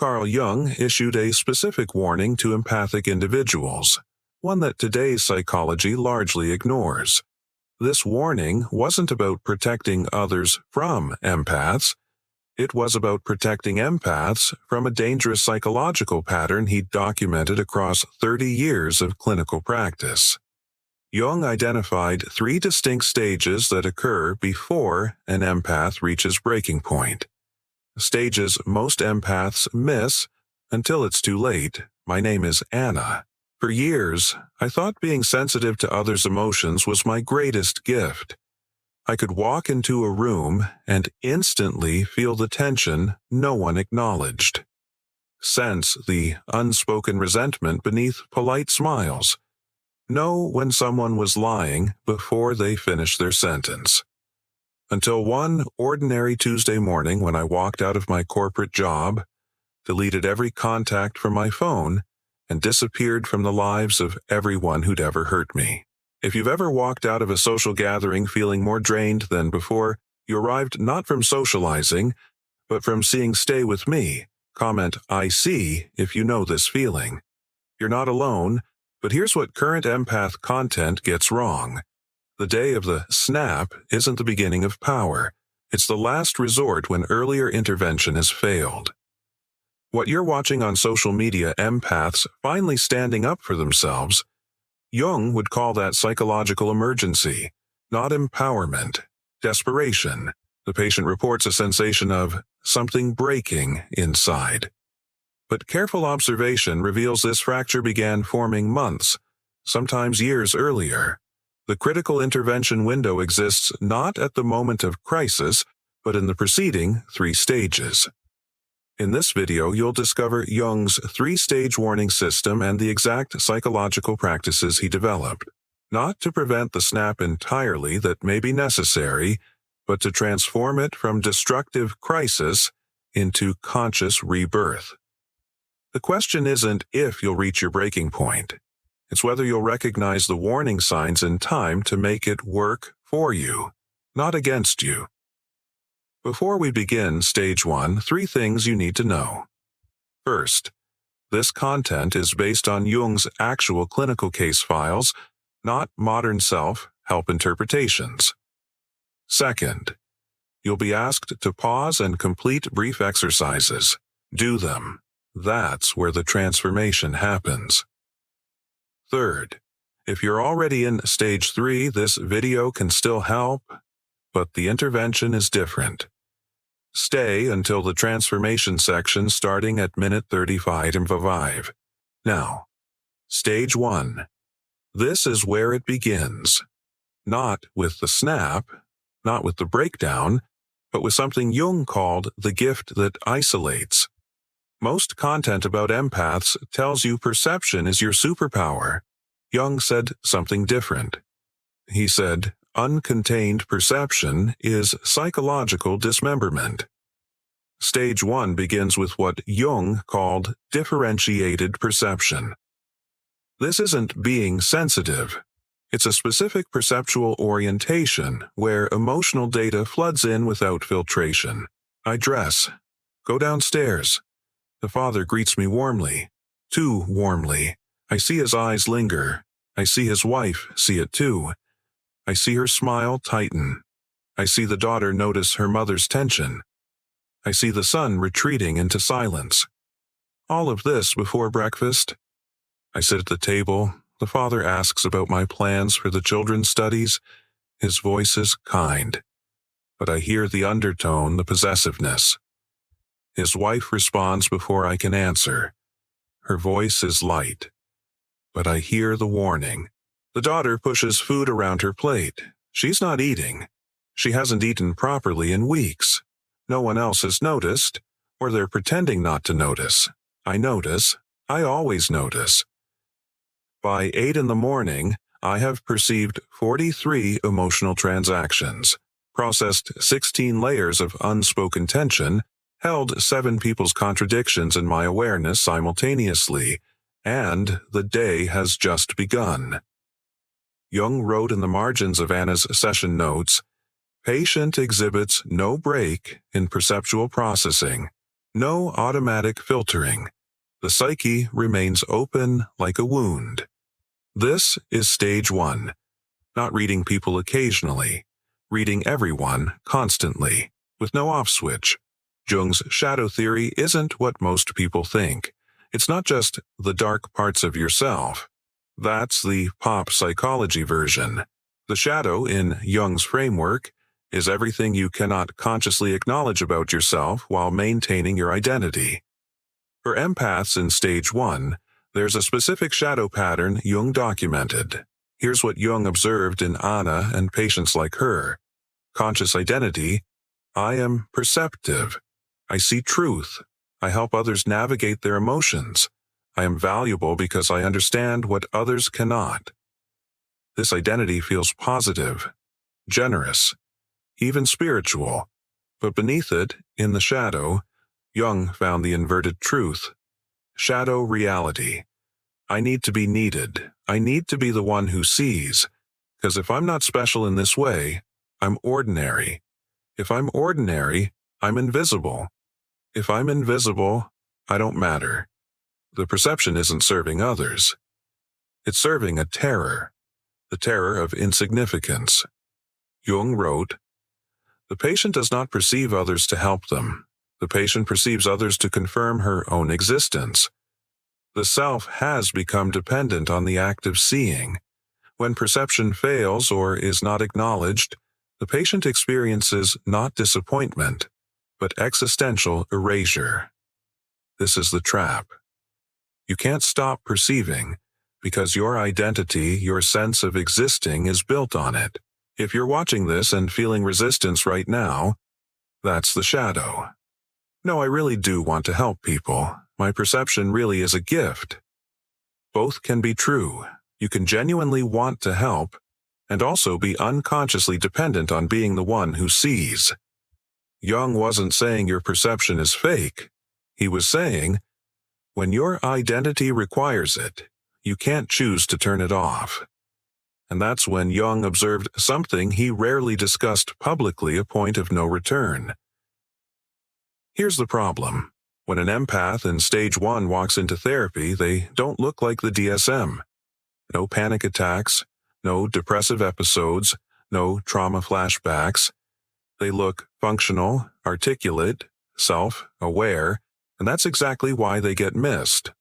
Carl Jung issued a specific warning to empathic individuals, one that today's psychology largely ignores. This warning wasn't about protecting others from empaths. It was about protecting empaths from a dangerous psychological pattern he documented across 30 years of clinical practice. Jung identified 3 distinct stages that occur before an empath reaches breaking point. Stages most empaths miss until it's too late. My name is Anna. For years, I thought being sensitive to others' emotions was my greatest gift. I could walk into a room and instantly feel the tension no one acknowledged. Sense the unspoken resentment beneath polite smiles. Know when someone was lying before they finished their sentence. Until one ordinary Tuesday morning when I walked out of my corporate job, deleted every contact from my phone, and disappeared from the lives of everyone who'd ever hurt me. If you've ever walked out of a social gathering feeling more drained than before, you arrived not from socializing, but from seeing "Stay with me." Comment "I see" if you know this feeling. You're not alone, but here's what current empath content gets wrong. The day of the snap isn't the beginning of power. It's the last resort when earlier intervention has failed. What you're watching on social media, empaths finally standing up for themselves, Jung would call that psychological emergency, not empowerment, desperation. The patient reports a sensation of something breaking inside. But careful observation reveals this fracture began forming months, sometimes years earlier. The critical intervention window exists not at the moment of crisis, but in the preceding 3 stages. In this video, you'll discover Jung's 3-stage warning system and the exact psychological practices he developed, not to prevent the snap entirely that may be necessary, but to transform it from destructive crisis into conscious rebirth. The question isn't if you'll reach your breaking point. It's whether you'll recognize the warning signs in time to make it work for you, not against you. Before we begin Stage 1, 3 things you need to know. First, this content is based on Jung's actual clinical case files, not modern self-help interpretations. Second, you'll be asked to pause and complete brief exercises. Do them. That's where the transformation happens. Third, if you're already in Stage 3, this video can still help, but the intervention is different. Stay until the transformation section starting at minute 35. Now, Stage 1. This is where it begins. Not with the snap, not with the breakdown, but with something Jung called the gift that isolates. Most content about empaths tells you perception is your superpower. Jung said something different. He said, uncontained perception is psychological dismemberment. Stage 1 begins with what Jung called differentiated perception. This isn't being sensitive. It's a specific perceptual orientation where emotional data floods in without filtration. I dress. Go downstairs. The father greets me warmly. Too warmly. I see his eyes linger. I see his wife see it too. I see her smile tighten. I see the daughter notice her mother's tension. I see the son retreating into silence. All of this before breakfast. I sit at the table. The father asks about my plans for the children's studies. His voice is kind, but I hear the undertone, the possessiveness. His wife responds before I can answer. Her voice is light, but I hear the warning. The daughter pushes food around her plate. She's not eating. She hasn't eaten properly in weeks. No one else has noticed, or they're pretending not to notice. I notice. I always notice. By 8 in the morning, I have perceived 43 emotional transactions, processed 16 layers of unspoken tension, held 7 people's contradictions in my awareness simultaneously, and the day has just begun. Jung wrote in the margins of Anna's session notes, patient exhibits no break in perceptual processing. No automatic filtering. The psyche remains open like a wound. This is stage 1. Not reading people occasionally. Reading everyone constantly, with no off switch. Jung's shadow theory isn't what most people think. It's not just the dark parts of yourself. That's the pop psychology version. The shadow, in Jung's framework, is everything you cannot consciously acknowledge about yourself while maintaining your identity. For empaths in stage 1, there's a specific shadow pattern Jung documented. Here's what Jung observed in Anna and patients like her. Conscious identity: I am perceptive. I see truth. I help others navigate their emotions. I am valuable because I understand what others cannot. This identity feels positive, generous, even spiritual. But beneath it, in the shadow, Jung found the inverted truth. Shadow reality. I need to be needed. I need to be the one who sees. Because if I'm not special in this way, I'm ordinary. If I'm ordinary, I'm invisible. If I'm invisible, I don't matter. The perception isn't serving others. It's serving a terror, the terror of insignificance. Jung wrote, "The patient does not perceive others to help them. The patient perceives others to confirm her own existence. The self has become dependent on the act of seeing. When perception fails or is not acknowledged, the patient experiences not disappointment, but existential erasure. This is the trap. You can't stop perceiving, because your identity, your sense of existing, is built on it. If you're watching this and feeling resistance right now, that's the shadow. No, I really do want to help people. My perception really is a gift." Both can be true. You can genuinely want to help, and also be unconsciously dependent on being the one who sees. Jung wasn't saying your perception is fake. He was saying, when your identity requires it, you can't choose to turn it off. And that's when Jung observed something he rarely discussed publicly: a point of no return. Here's the problem. When an empath in stage 1 walks into therapy, they don't look like the DSM. No panic attacks, no depressive episodes, no trauma flashbacks. They look functional, articulate, self-aware, and that's exactly why they get missed.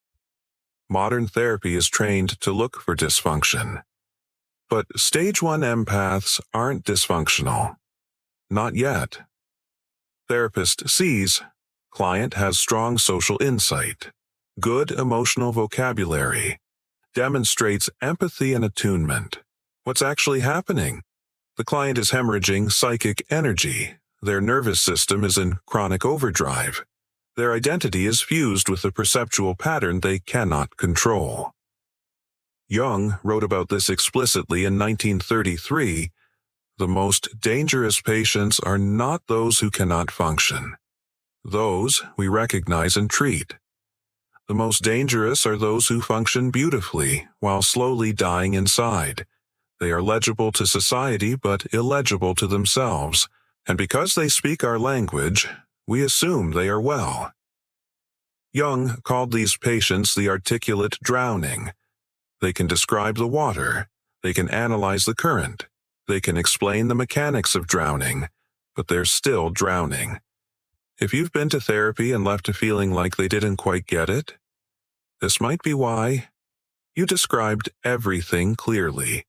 Modern therapy is trained to look for dysfunction. But stage 1 empaths aren't dysfunctional. Not yet. Therapist sees, client has strong social insight, good emotional vocabulary, demonstrates empathy and attunement. What's actually happening? The client is hemorrhaging psychic energy. Their nervous system is in chronic overdrive. Their identity is fused with a perceptual pattern they cannot control. Jung wrote about this explicitly in 1933. The most dangerous patients are not those who cannot function. Those we recognize and treat. The most dangerous are those who function beautifully while slowly dying inside. They are legible to society but illegible to themselves, and because they speak our language, we assume they are well. Jung called these patients the articulate drowning. They can describe the water. They can analyze the current. They can explain the mechanics of drowning, but they're still drowning. If you've been to therapy and left a feeling like they didn't quite get it, this might be why. You described everything clearly.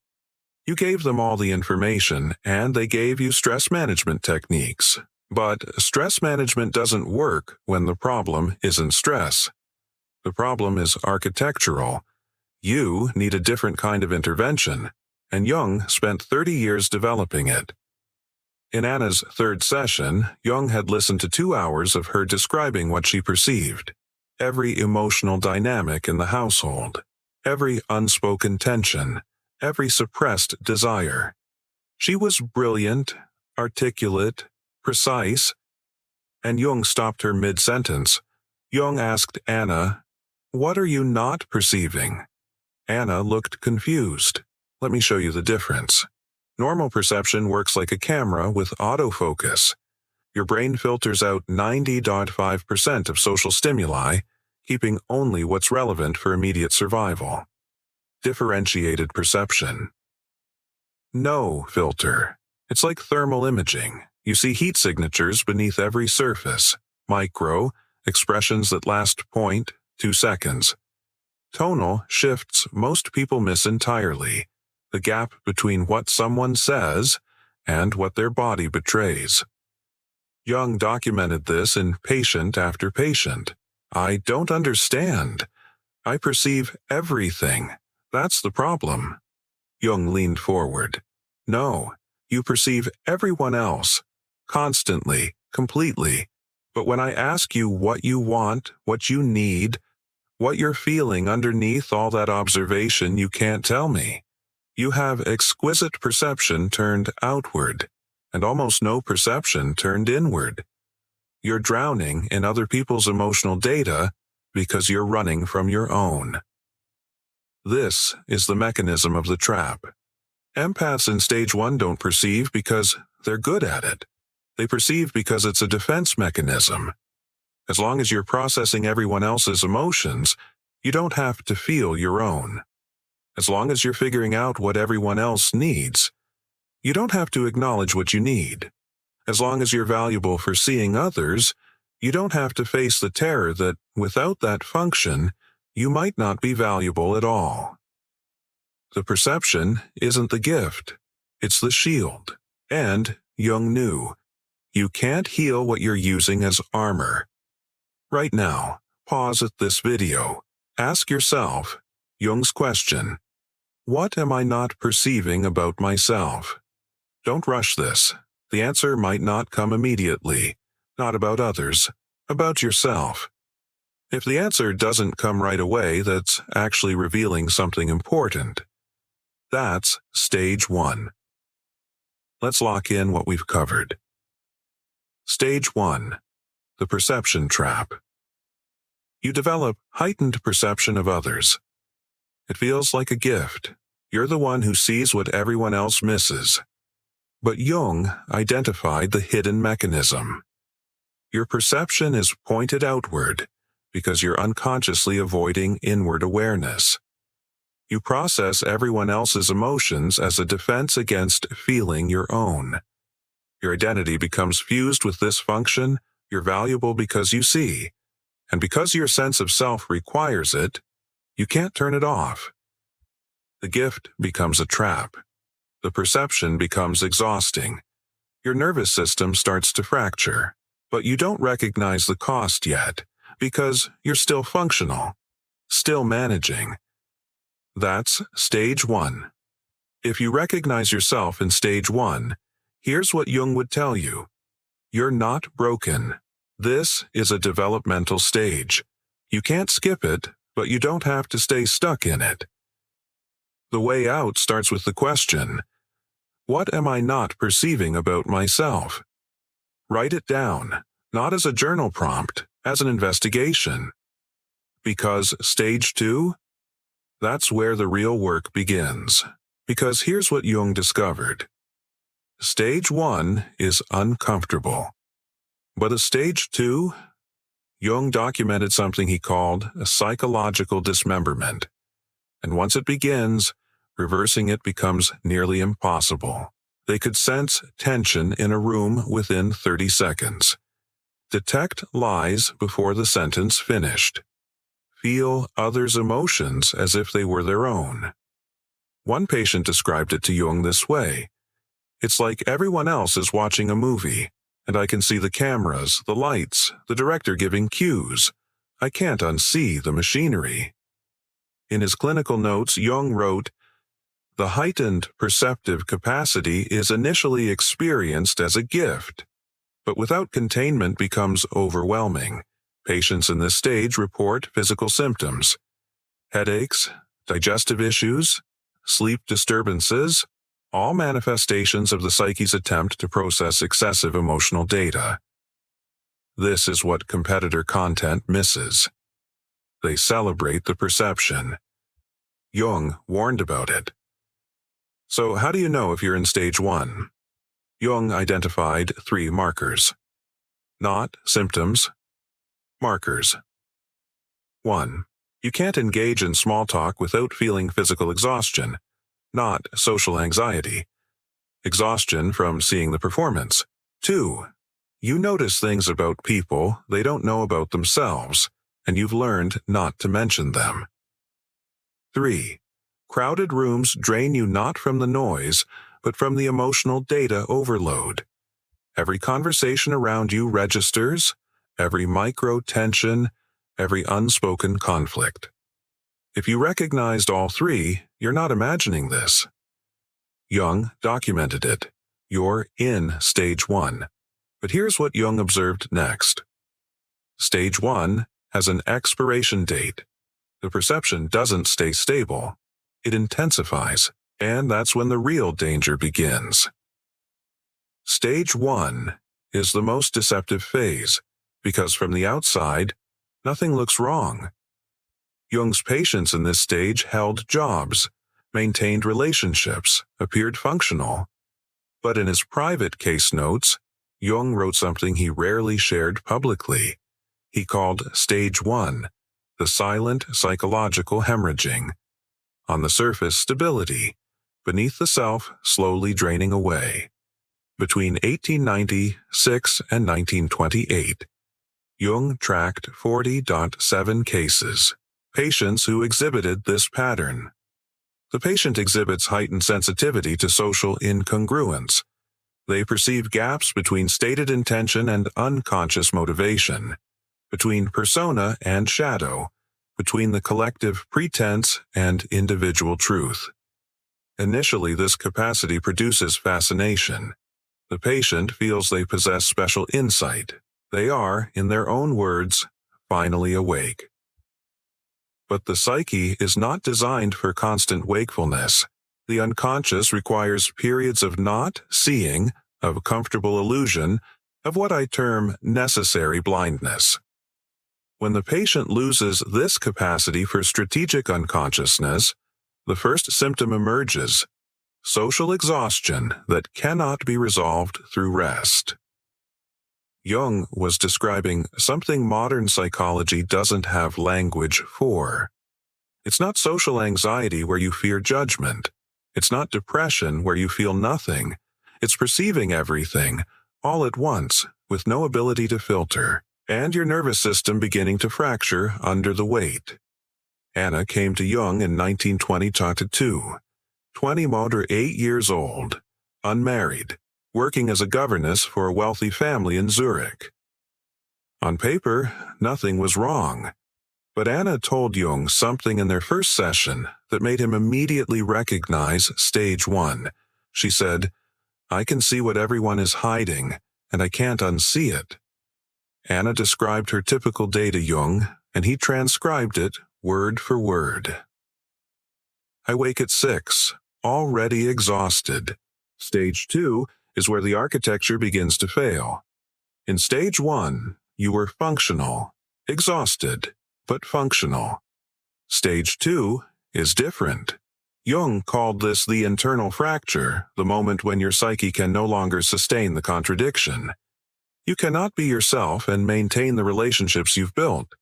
You gave them all the information, and they gave you stress management techniques. But stress management doesn't work when the problem isn't stress. The problem is architectural. You need a different kind of intervention, and Jung spent 30 years developing it. In Anna's third session, Jung had listened to 2 hours of her describing what she perceived, every emotional dynamic in the household, every unspoken tension, every suppressed desire. She was brilliant, articulate, precise, and Jung stopped her mid-sentence. Jung asked Anna, "What are you not perceiving?" Anna looked confused. Let me show you the difference. Normal perception works like a camera with autofocus. Your brain filters out 90.5% of social stimuli, keeping only what's relevant for immediate survival. Differentiated perception. No filter. It's like thermal imaging. You see heat signatures beneath every surface, micro, expressions that last 0.2 seconds. Tonal shifts most people miss entirely, the gap between what someone says and what their body betrays. Jung documented this in patient after patient. I don't understand. I perceive everything. That's the problem. Jung leaned forward. No, you perceive everyone else, constantly, completely. But when I ask you what you want, what you need, what you're feeling underneath all that observation, you can't tell me. You have exquisite perception turned outward, and almost no perception turned inward. You're drowning in other people's emotional data because you're running from your own. This is the mechanism of the trap. Empaths in stage 1 don't perceive because they're good at it. They perceive because it's a defense mechanism. As long as you're processing everyone else's emotions, you don't have to feel your own. As long as you're figuring out what everyone else needs, you don't have to acknowledge what you need. As long as you're valuable for seeing others, you don't have to face the terror that, without that function, you might not be valuable at all. The perception isn't the gift, it's the shield. And, Jung knew, you can't heal what you're using as armor. Right now, pause at this video. Ask yourself, Jung's question, what am I not perceiving about myself? Don't rush this. The answer might not come immediately. Not about others, about yourself. If the answer doesn't come right away, that's actually revealing something important. That's stage 1. Let's lock in what we've covered. Stage 1. The perception trap. You develop heightened perception of others. It feels like a gift. You're the one who sees what everyone else misses. But Jung identified the hidden mechanism. Your perception is pointed outward because you're unconsciously avoiding inward awareness. You process everyone else's emotions as a defense against feeling your own. Your identity becomes fused with this function. You're valuable because you see, and because your sense of self requires it, you can't turn it off. The gift becomes a trap. The perception becomes exhausting. Your nervous system starts to fracture, but you don't recognize the cost yet because you're still functional, still managing. That's stage 1. If you recognize yourself in stage 1, here's what Jung would tell you. You're not broken. This is a developmental stage. You can't skip it, but you don't have to stay stuck in it. The way out starts with the question, what am I not perceiving about myself? Write it down, not as a journal prompt, as an investigation. Because stage 2? That's where the real work begins. Because here's what Jung discovered. Stage 1 is uncomfortable. But a stage 2? Jung documented something he called a psychological dismemberment. And once it begins, reversing it becomes nearly impossible. They could sense tension in a room within 30 seconds. Detect lies before the sentence finished. Feel others' emotions as if they were their own. One patient described it to Jung this way. It's like everyone else is watching a movie, and I can see the cameras, the lights, the director giving cues. I can't unsee the machinery. In his clinical notes, Jung wrote, the heightened perceptive capacity is initially experienced as a gift, but without containment becomes overwhelming. Patients in this stage report physical symptoms, headaches, digestive issues, sleep disturbances, all manifestations of the psyche's attempt to process excessive emotional data. This is what competitor content misses. They celebrate the perception. Jung warned about it. So how do you know if you're in stage 1? Jung identified 3 markers. not symptoms. Markers. 1. You can't engage in small talk without feeling physical exhaustion, not social anxiety. Exhaustion from seeing the performance. 2. You notice things about people they don't know about themselves, and you've learned not to mention them. 3. Crowded rooms drain you not from the noise, but from the emotional data overload. Every conversation around you registers, every micro-tension, every unspoken conflict. If you recognized all three, you're not imagining this. Jung documented it. You're in stage 1. But here's what Jung observed next. Stage 1 has an expiration date. The perception doesn't stay stable. It intensifies, and that's when the real danger begins. Stage 1 is the most deceptive phase, because from the outside, nothing looks wrong. Jung's patients in this stage held jobs, maintained relationships, appeared functional. But in his private case notes, Jung wrote something he rarely shared publicly. He called Stage 1 the silent psychological hemorrhaging. On the surface, stability. Beneath the self, slowly draining away. Between 1896 and 1928, Jung tracked 40.7 cases, patients who exhibited this pattern. The patient exhibits heightened sensitivity to social incongruence. They perceive gaps between stated intention and unconscious motivation, between persona and shadow, between the collective pretense and individual truth. Initially, this capacity produces fascination. The patient feels they possess special insight. They are, in their own words, finally awake. But the psyche is not designed for constant wakefulness. The unconscious requires periods of not seeing, of comfortable illusion, of what I term necessary blindness. When the patient loses this capacity for strategic unconsciousness, the first symptom emerges: social exhaustion that cannot be resolved through rest. Jung was describing something modern psychology doesn't have language for. It's not social anxiety where you fear judgment. It's not depression where you feel nothing. It's perceiving everything, all at once, with no ability to filter, and your nervous system beginning to fracture under the weight. Anna came to Jung in 1922, 8 years old, unmarried, working as a governess for a wealthy family in Zurich. On paper, nothing was wrong, but Anna told Jung something in their first session that made him immediately recognize Stage 1. She said, "I can see what everyone is hiding, and I can't unsee it." Anna described her typical day to Jung, and he transcribed it word for word. "I wake at 6, already exhausted. Stage 2 is where the architecture begins to fail. In Stage 1, you were functional, exhausted, but functional. Stage 2 is different. Jung called this the internal fracture, the moment when your psyche can no longer sustain the contradiction. You cannot be yourself and maintain the relationships you've built.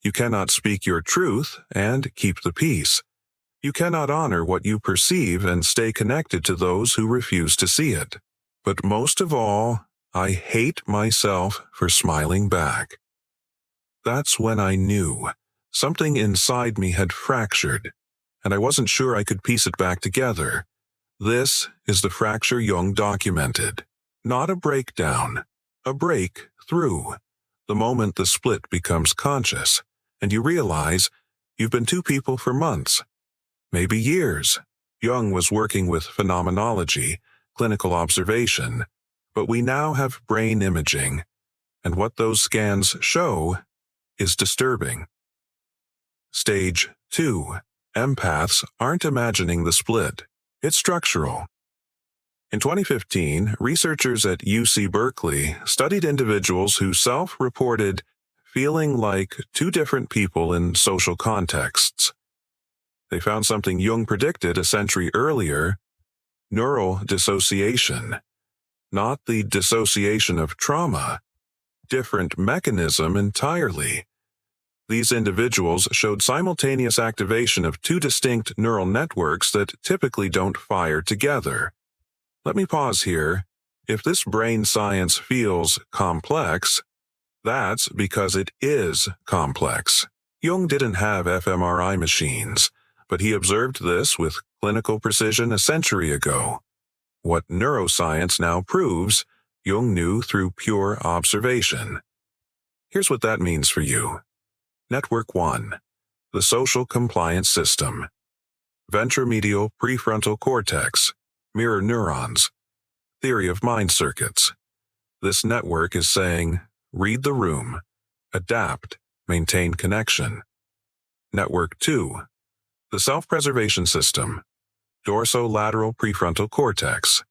You cannot speak your truth and keep the peace. You cannot honor what you perceive and stay connected to those who refuse to see it. But most of all, I hate myself for smiling back." That's when I knew something inside me had fractured, and I wasn't sure I could piece it back together. This is the fracture Jung documented. Not a breakdown, a breakthrough. The moment the split becomes conscious, and you realize you've been two people for months, maybe years. Jung was working with phenomenology, clinical observation, but we now have brain imaging, and what those scans show is disturbing. Stage 2. Empaths aren't imagining the split. It's structural. In 2015, researchers at UC Berkeley studied individuals who self-reported feeling like two different people in social contexts. They found something Jung predicted a century earlier: neural dissociation. Not the dissociation of trauma, different mechanism entirely. These individuals showed simultaneous activation of two distinct neural networks that typically don't fire together. Let me pause here. If this brain science feels complex, that's because it is complex. Jung didn't have fMRI machines, but he observed this with clinical precision a century ago. What neuroscience now proves, Jung knew through pure observation. Here's what that means for you. Network 1. The social compliance system. Ventromedial prefrontal cortex. Mirror neurons. Theory of mind circuits. This network is saying, read the room, adapt, maintain connection. Network 2. The self-preservation system. Dorsolateral prefrontal cortex.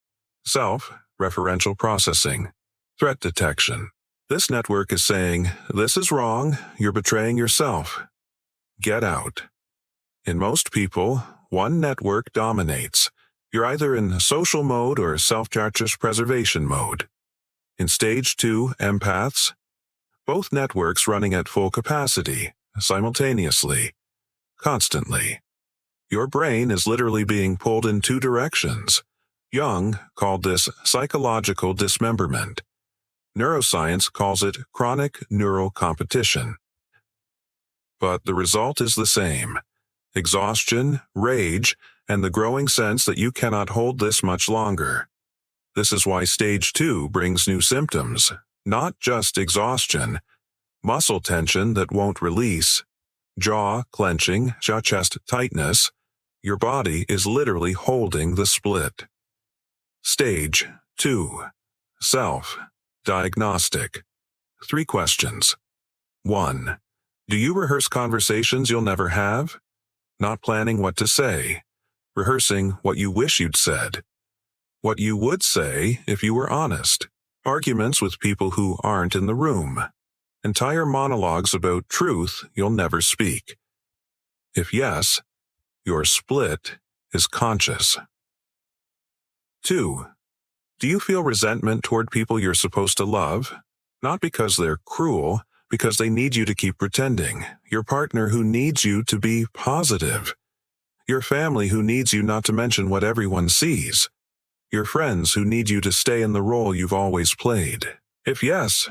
Self, referential processing. Threat detection. This network is saying, this is wrong, you're betraying yourself. Get out. In most people, one network dominates. You're either in social mode or self-conscious preservation mode. In stage 2, empaths, both networks running at full capacity, simultaneously, constantly. Your brain is literally being pulled in two directions. Jung called this psychological dismemberment. Neuroscience calls it chronic neural competition. But the result is the same. Exhaustion, rage, and the growing sense that you cannot hold this much longer. This is why stage 2 brings new symptoms, not just exhaustion, muscle tension that won't release, jaw clenching, chest tightness. Your body is literally holding the split. Stage 2. Self-diagnostic. 3 questions. 1. Do you rehearse conversations you'll never have? Not planning what to say. Rehearsing what you wish you'd said. What you would say if you were honest. Arguments with people who aren't in the room. Entire monologues about truth you'll never speak. If yes, your split is conscious. 2. Do you feel resentment toward people you're supposed to love? Not because they're cruel, because they need you to keep pretending. Your partner who needs you to be positive. Your family who needs you not to mention what everyone sees. Your friends who need you to stay in the role you've always played. If yes,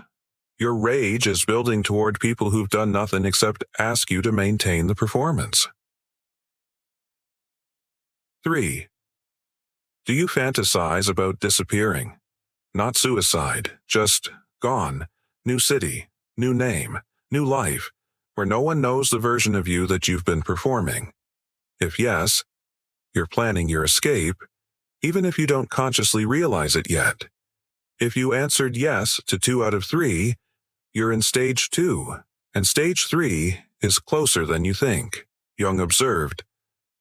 your rage is building toward people who've done nothing except ask you to maintain the performance. 3. Do you fantasize about disappearing? Not suicide, just gone. New city, new name, new life, where no one knows the version of you that you've been performing. If yes, you're planning your escape, even if you don't consciously realize it yet. If you answered yes to 2 out of 3, you're in stage 2, and stage 3 is closer than you think. Jung observed,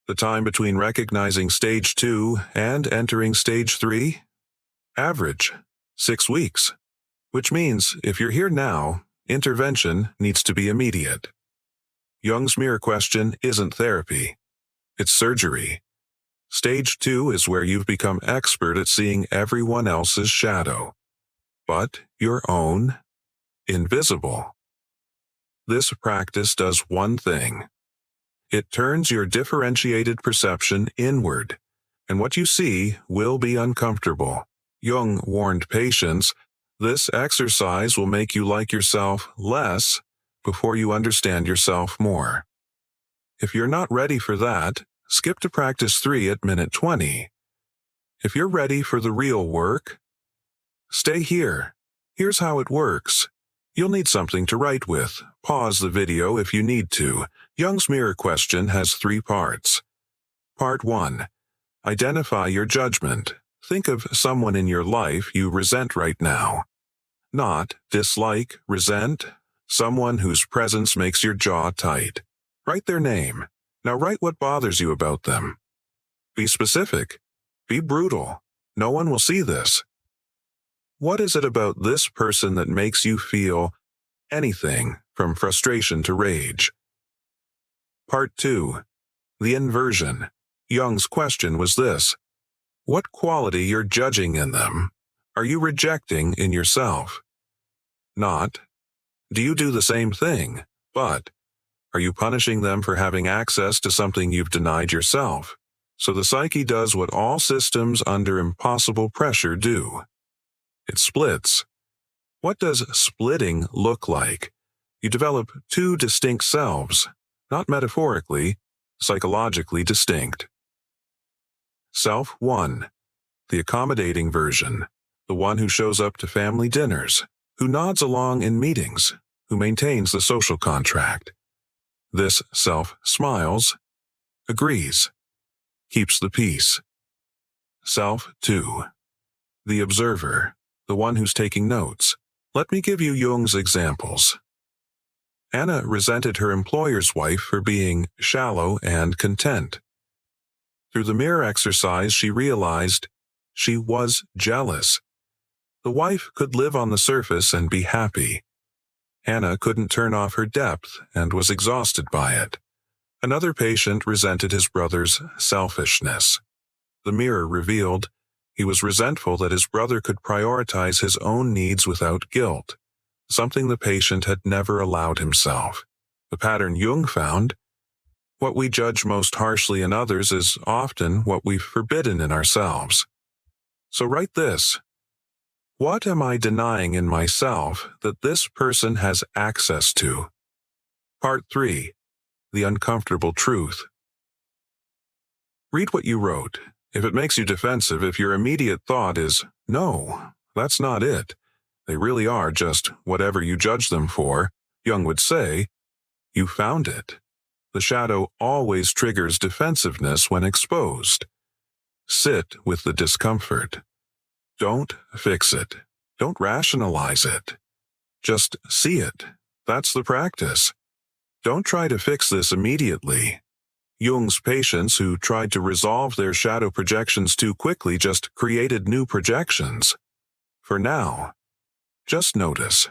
the time between recognizing stage 2 and entering stage 3? Average, 6 weeks. Which means, if you're here now, intervention needs to be immediate. Jung's mirror question isn't therapy. It's surgery. Stage 2 is where you've become expert at seeing everyone else's shadow, but your own, invisible. This practice does one thing. It turns your differentiated perception inward, and what you see will be uncomfortable. Jung warned patients, this exercise will make you like yourself less before you understand yourself more. If you're not ready for that, skip to practice 3 at minute 20. If you're ready for the real work, stay here. Here's how it works. You'll need something to write with. Pause the video if you need to. Jung's mirror question has 3 parts. Part 1. Identify your judgment. Think of someone in your life you resent right now. Not dislike, resent. Someone whose presence makes your jaw tight. Write their name. Now write what bothers you about them. Be specific. Be brutal. No one will see this. What is it about this person that makes you feel anything from frustration to rage? Part 2. The inversion. Jung's question was this. What quality you're judging in them are you rejecting in yourself? Not, do you do the same thing, but, are you punishing them for having access to something you've denied yourself? So the psyche does what all systems under impossible pressure do. It splits. What does splitting look like? You develop two distinct selves, not metaphorically, psychologically distinct. Self 1, the accommodating version, the one who shows up to family dinners, who nods along in meetings, who maintains the social contract. This self smiles, agrees, keeps the peace. Self 2, the observer, the one who's taking notes. Let me give you Jung's examples. Anna resented her employer's wife for being shallow and content. Through the mirror exercise, she realized she was jealous. The wife could live on the surface and be happy. Anna couldn't turn off her depth and was exhausted by it. Another patient resented his brother's selfishness. The mirror revealed he was resentful that his brother could prioritize his own needs without guilt, something the patient had never allowed himself. The pattern Jung found: what we judge most harshly in others is often what we've forbidden in ourselves. So write this: what am I denying in myself that this person has access to? Part 3. The uncomfortable truth. Read what you wrote. If it makes you defensive, if your immediate thought is, no, that's not it, they really are just whatever you judge them for, Jung would say, you found it. The shadow always triggers defensiveness when exposed. Sit with the discomfort. Don't fix it. Don't rationalize it. Just see it. That's the practice. Don't try to fix this immediately. Jung's patients who tried to resolve their shadow projections too quickly just created new projections. For now, just notice,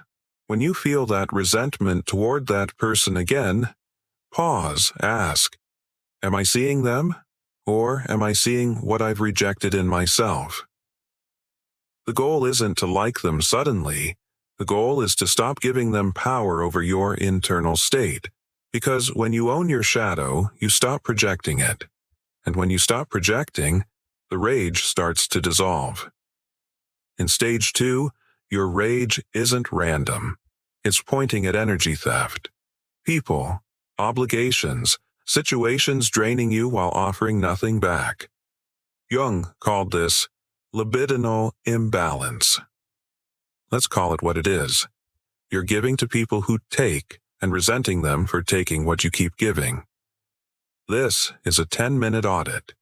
when you feel that resentment toward that person again, pause, ask, am I seeing them, or am I seeing what I've rejected in myself? The goal isn't to like them suddenly. The goal is to stop giving them power over your internal state. Because when you own your shadow, you stop projecting it. And when you stop projecting, the rage starts to dissolve. In stage 2, your rage isn't random. It's pointing at energy theft. People, obligations, situations draining you while offering nothing back. Jung called this libidinal imbalance. Let's call it what it is. You're giving to people who take, and resenting them for taking what you keep giving. This is a 10-minute audit.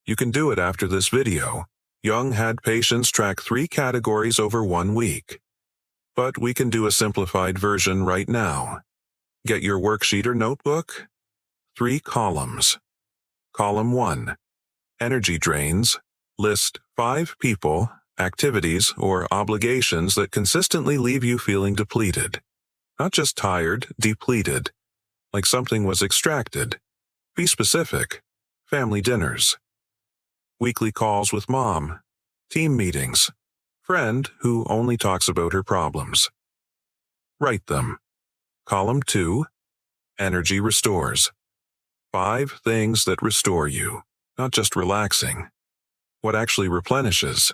You can do it after this video. Jung had patients track 3 categories over 1 week. But we can do a simplified version right now. Get your worksheet or notebook. 3 columns. Column 1. Energy drains. List 5 people, activities, or obligations that consistently leave you feeling depleted. Not just tired, depleted, like something was extracted. Be specific. Family dinners. Weekly calls with mom. Team meetings. Friend who only talks about her problems. Write them. Column 2. Energy restores. 5 things that restore you, not just relaxing. What actually replenishes?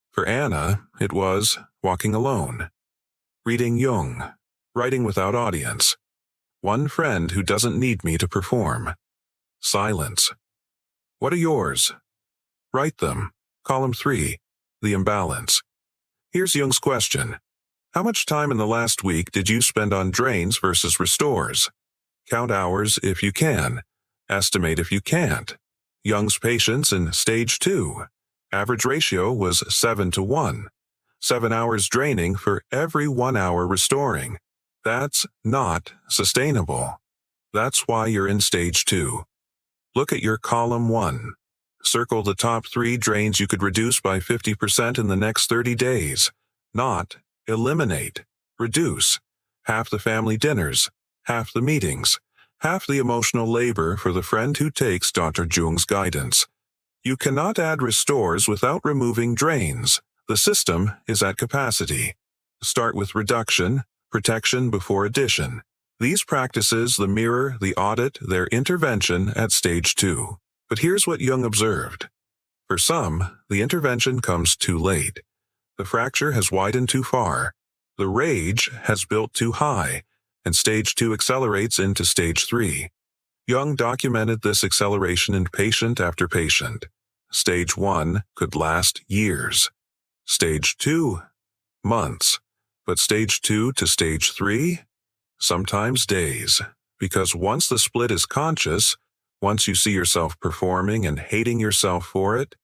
For Anna, it was walking alone, reading Jung, writing without audience, one friend who doesn't need me to perform, silence. What are yours? Write them. Column 3, the imbalance. Here's Jung's question. How much time in the last week did you spend on drains versus restores? Count hours if you can. Estimate if you can't. Jung's patients in stage 2. Average ratio was 7:1. 7 hours draining for every 1 hour restoring. That's not sustainable. That's why you're in stage 2. Look at your column 1. Circle the top 3 drains you could reduce by 50% in the next 30 days. Not eliminate. Reduce. Half the family dinners. Half the meetings. Half the emotional labor for the friend who takes Dr. Jung's guidance. You cannot add restores without removing drains. The system is at capacity. Start with reduction, protection before addition. These practices mirror the audit their intervention at stage 2. But here's what Jung observed. For some, the intervention comes too late. The fracture has widened too far. The rage has built too high, and stage 2 accelerates into stage 3. Jung documented this acceleration in patient after patient. Stage 1 could last years. Stage 2, months. But stage 2 to stage 3? Sometimes days. Because once the split is conscious, once you see yourself performing and hating yourself for it,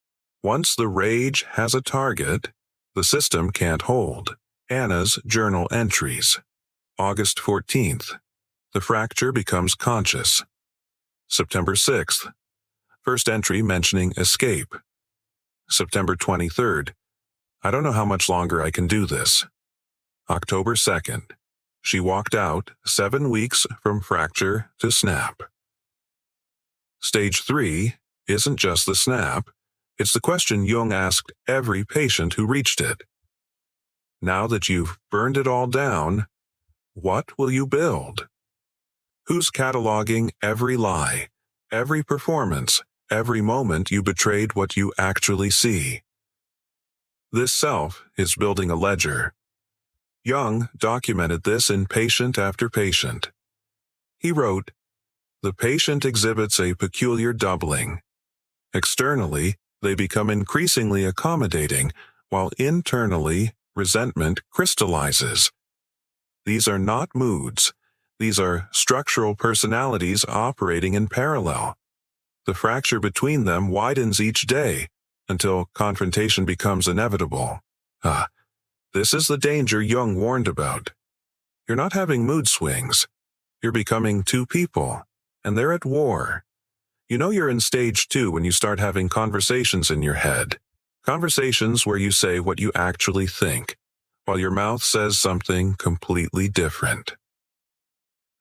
once the rage has a target, the system can't hold. Anna's journal entries. August 14th. The fracture becomes conscious. September 6th. First entry mentioning escape. September 23rd. I don't know how much longer I can do this. October 2nd. She walked out 7 weeks from fracture to snap. Stage 3 isn't just the snap. It's the question Jung asked every patient who reached it. Now that you've burned it all down, what will you build? Who's cataloging every lie, every performance, every moment you betrayed what you actually see? This self is building a ledger. Jung documented this in patient after patient. He wrote, "The patient exhibits a peculiar doubling. Externally, they become increasingly accommodating, while internally, resentment crystallizes. These are not moods. These are structural personalities operating in parallel. The fracture between them widens each day until confrontation becomes inevitable." This is the danger Jung warned about. You're not having mood swings. You're becoming two people, and they're at war. You know you're in stage 2 when you start having conversations in your head. Conversations where you say what you actually think, while your mouth says something completely different.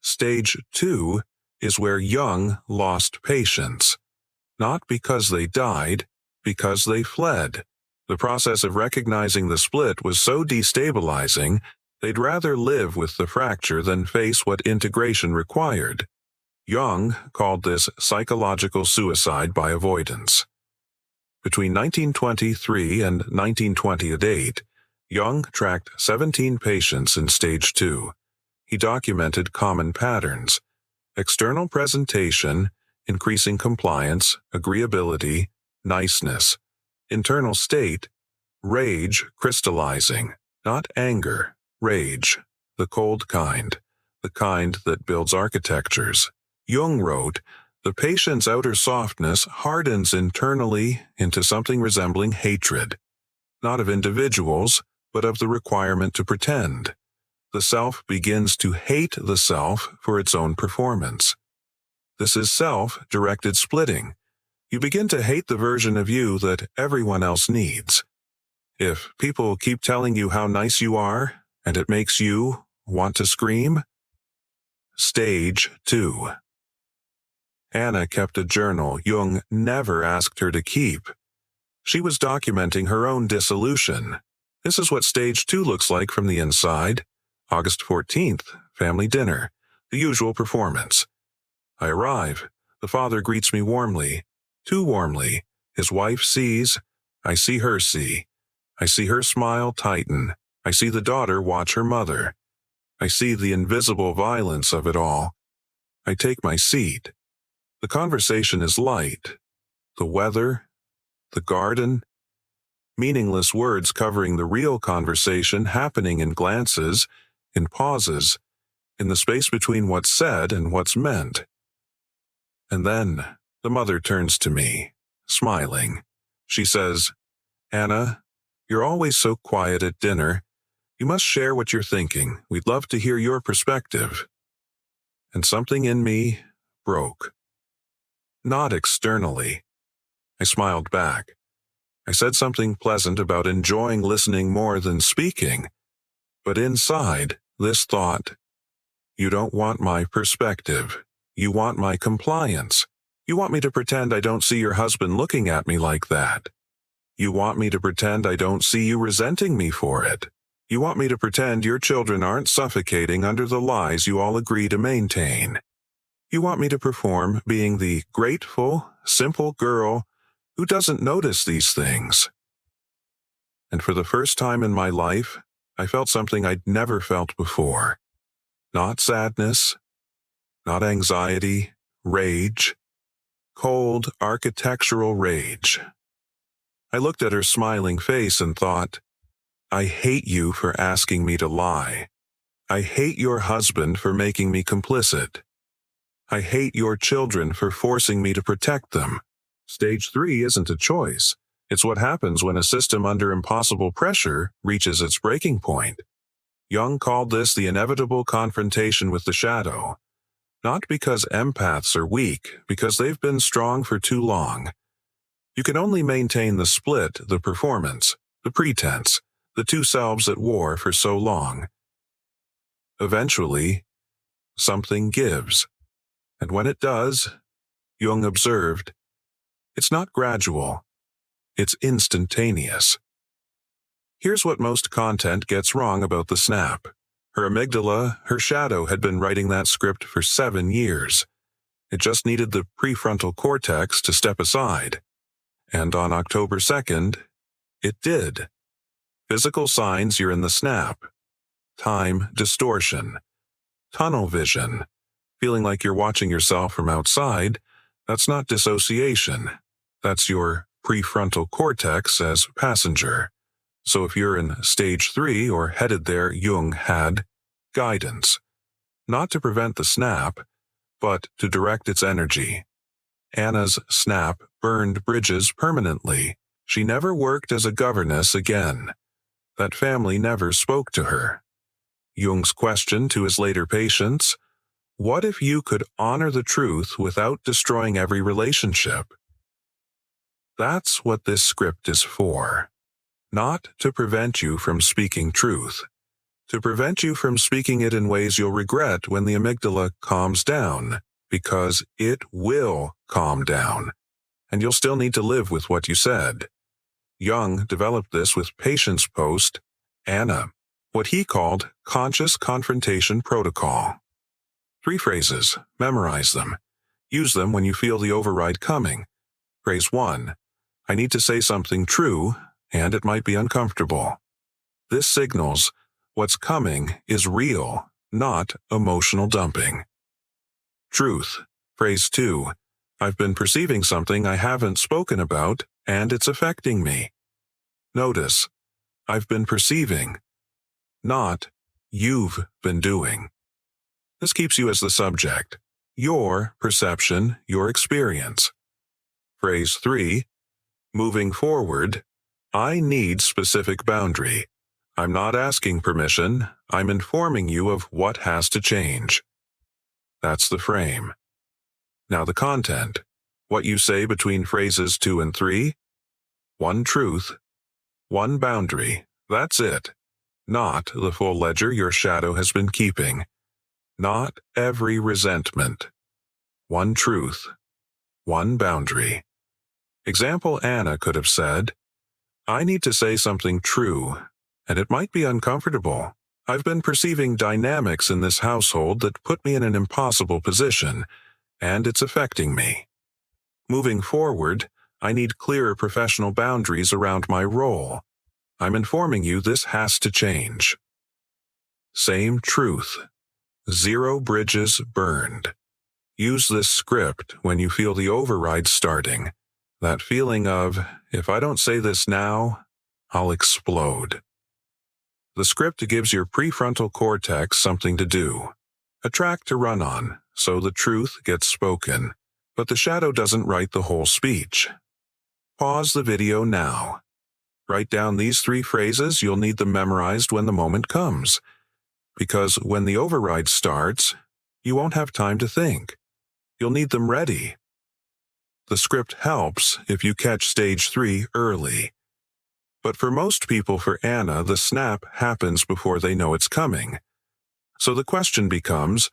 Stage 2 is where Jung lost patients. Not because they died, because they fled. The process of recognizing the split was so destabilizing, they'd rather live with the fracture than face what integration required. Jung called this psychological suicide by avoidance. Between 1923 and 1928, Jung tracked 17 patients in stage 2. He documented common patterns: external presentation, increasing compliance, agreeability, niceness; internal state, rage crystallizing, not anger, rage, the cold kind, the kind that builds architectures. Jung wrote, "The patient's outer softness hardens internally into something resembling hatred, not of individuals, but of the requirement to pretend. The self begins to hate the self for its own performance. This is self-directed splitting. You begin to hate the version of you that everyone else needs. If people keep telling you how nice you are, and it makes you want to scream." Stage 2. Anna kept a journal Jung never asked her to keep. She was documenting her own dissolution. This is what stage 2 looks like from the inside. August 14th, family dinner. The usual performance. I arrive. The father greets me warmly. Too warmly. His wife sees. I see her see. I see her smile tighten. I see the daughter watch her mother. I see the invisible violence of it all. I take my seat. The conversation is light. The weather, the garden, meaningless words covering the real conversation happening in glances, in pauses, in the space between what's said and what's meant. And then the mother turns to me, smiling. She says, "Anna, you're always so quiet at dinner. You must share what you're thinking. We'd love to hear your perspective." And something in me broke. Not externally. I smiled back. I said something pleasant about enjoying listening more than speaking. But inside, this thought, "You don't want my perspective. You want my compliance. You want me to pretend I don't see your husband looking at me like that. You want me to pretend I don't see you resenting me for it. You want me to pretend your children aren't suffocating under the lies you all agree to maintain. You want me to perform being the grateful, simple girl who doesn't notice these things. And for the first time in my life, I felt something I'd never felt before. Not sadness, not anxiety, rage. Cold, architectural rage. I looked at her smiling face and thought, I hate you for asking me to lie. I hate your husband for making me complicit. I hate your children for forcing me to protect them. Stage 3 isn't a choice. It's what happens when a system under impossible pressure reaches its breaking point. Jung called this the inevitable confrontation with the shadow. Not because empaths are weak, because they've been strong for too long. You can only maintain the split, the performance, the pretense, the two selves at war for so long. Eventually, something gives. And when it does, Jung observed, it's not gradual, it's instantaneous. Here's what most content gets wrong about the snap. Her amygdala, her shadow, had been writing that script for 7 years. It just needed the prefrontal cortex to step aside. And on October 2nd, it did. Physical signs you're in the snap. Time distortion. Tunnel vision. Feeling like you're watching yourself from outside. That's not dissociation. That's your prefrontal cortex as passenger. So if you're in stage 3 or headed there, Jung had guidance. Not to prevent the snap, but to direct its energy. Anna's snap burned bridges permanently. She never worked as a governess again. That family never spoke to her. Jung's question to his later patients, what if you could honor the truth without destroying every relationship? That's what this script is for. Not to prevent you from speaking truth. To prevent you from speaking it in ways you'll regret when the amygdala calms down, because it will calm down, and you'll still need to live with what you said. Jung developed this with patients post Anna, what he called conscious confrontation protocol. 3 phrases, memorize them. Use them when you feel the override coming. Phrase 1, I need to say something true, and it might be uncomfortable. This signals what's coming is real, not emotional dumping. Truth. Phrase 2. I've been perceiving something I haven't spoken about, and it's affecting me. Notice, I've been perceiving, not you've been doing. This keeps you as the subject. Your perception, your experience. Phrase 3. Moving forward, I need specific boundary. I'm not asking permission, I'm informing you of what has to change. That's the frame. Now the content. What you say between phrases 2 and 3. 1 truth. 1 boundary. That's it. Not the full ledger your shadow has been keeping. Not every resentment. 1 truth. 1 boundary. Example Anna could have said, I need to say something true, and it might be uncomfortable. I've been perceiving dynamics in this household that put me in an impossible position, and it's affecting me. Moving forward, I need clearer professional boundaries around my role. I'm informing you this has to change. Same truth. 0 bridges burned. Use this script when you feel the override starting. That feeling of, if I don't say this now, I'll explode. The script gives your prefrontal cortex something to do. A track to run on, so the truth gets spoken. But the shadow doesn't write the whole speech. Pause the video now. Write down these 3 phrases. You'll need them memorized when the moment comes. Because when the override starts, you won't have time to think. You'll need them ready. The script helps if you catch stage 3 early. But for most people, for Anna, the snap happens before they know it's coming. So the question becomes,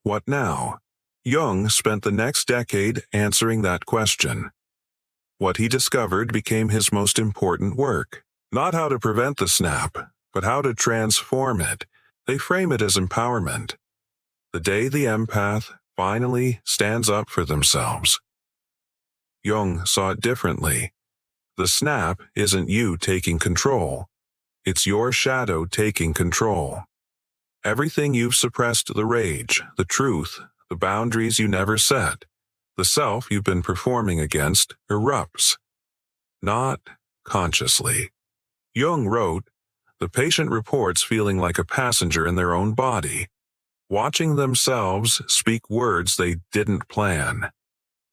what now? Jung spent the next decade answering that question. What he discovered became his most important work. Not how to prevent the snap, but how to transform it. They frame it as empowerment. The day the empath finally stands up for themselves. Jung saw it differently. The snap isn't you taking control. It's your shadow taking control. Everything you've suppressed, the rage, the truth, the boundaries you never set, the self you've been performing against, erupts. Not consciously. Jung wrote, the patient reports feeling like a passenger in their own body, watching themselves speak words they didn't plan,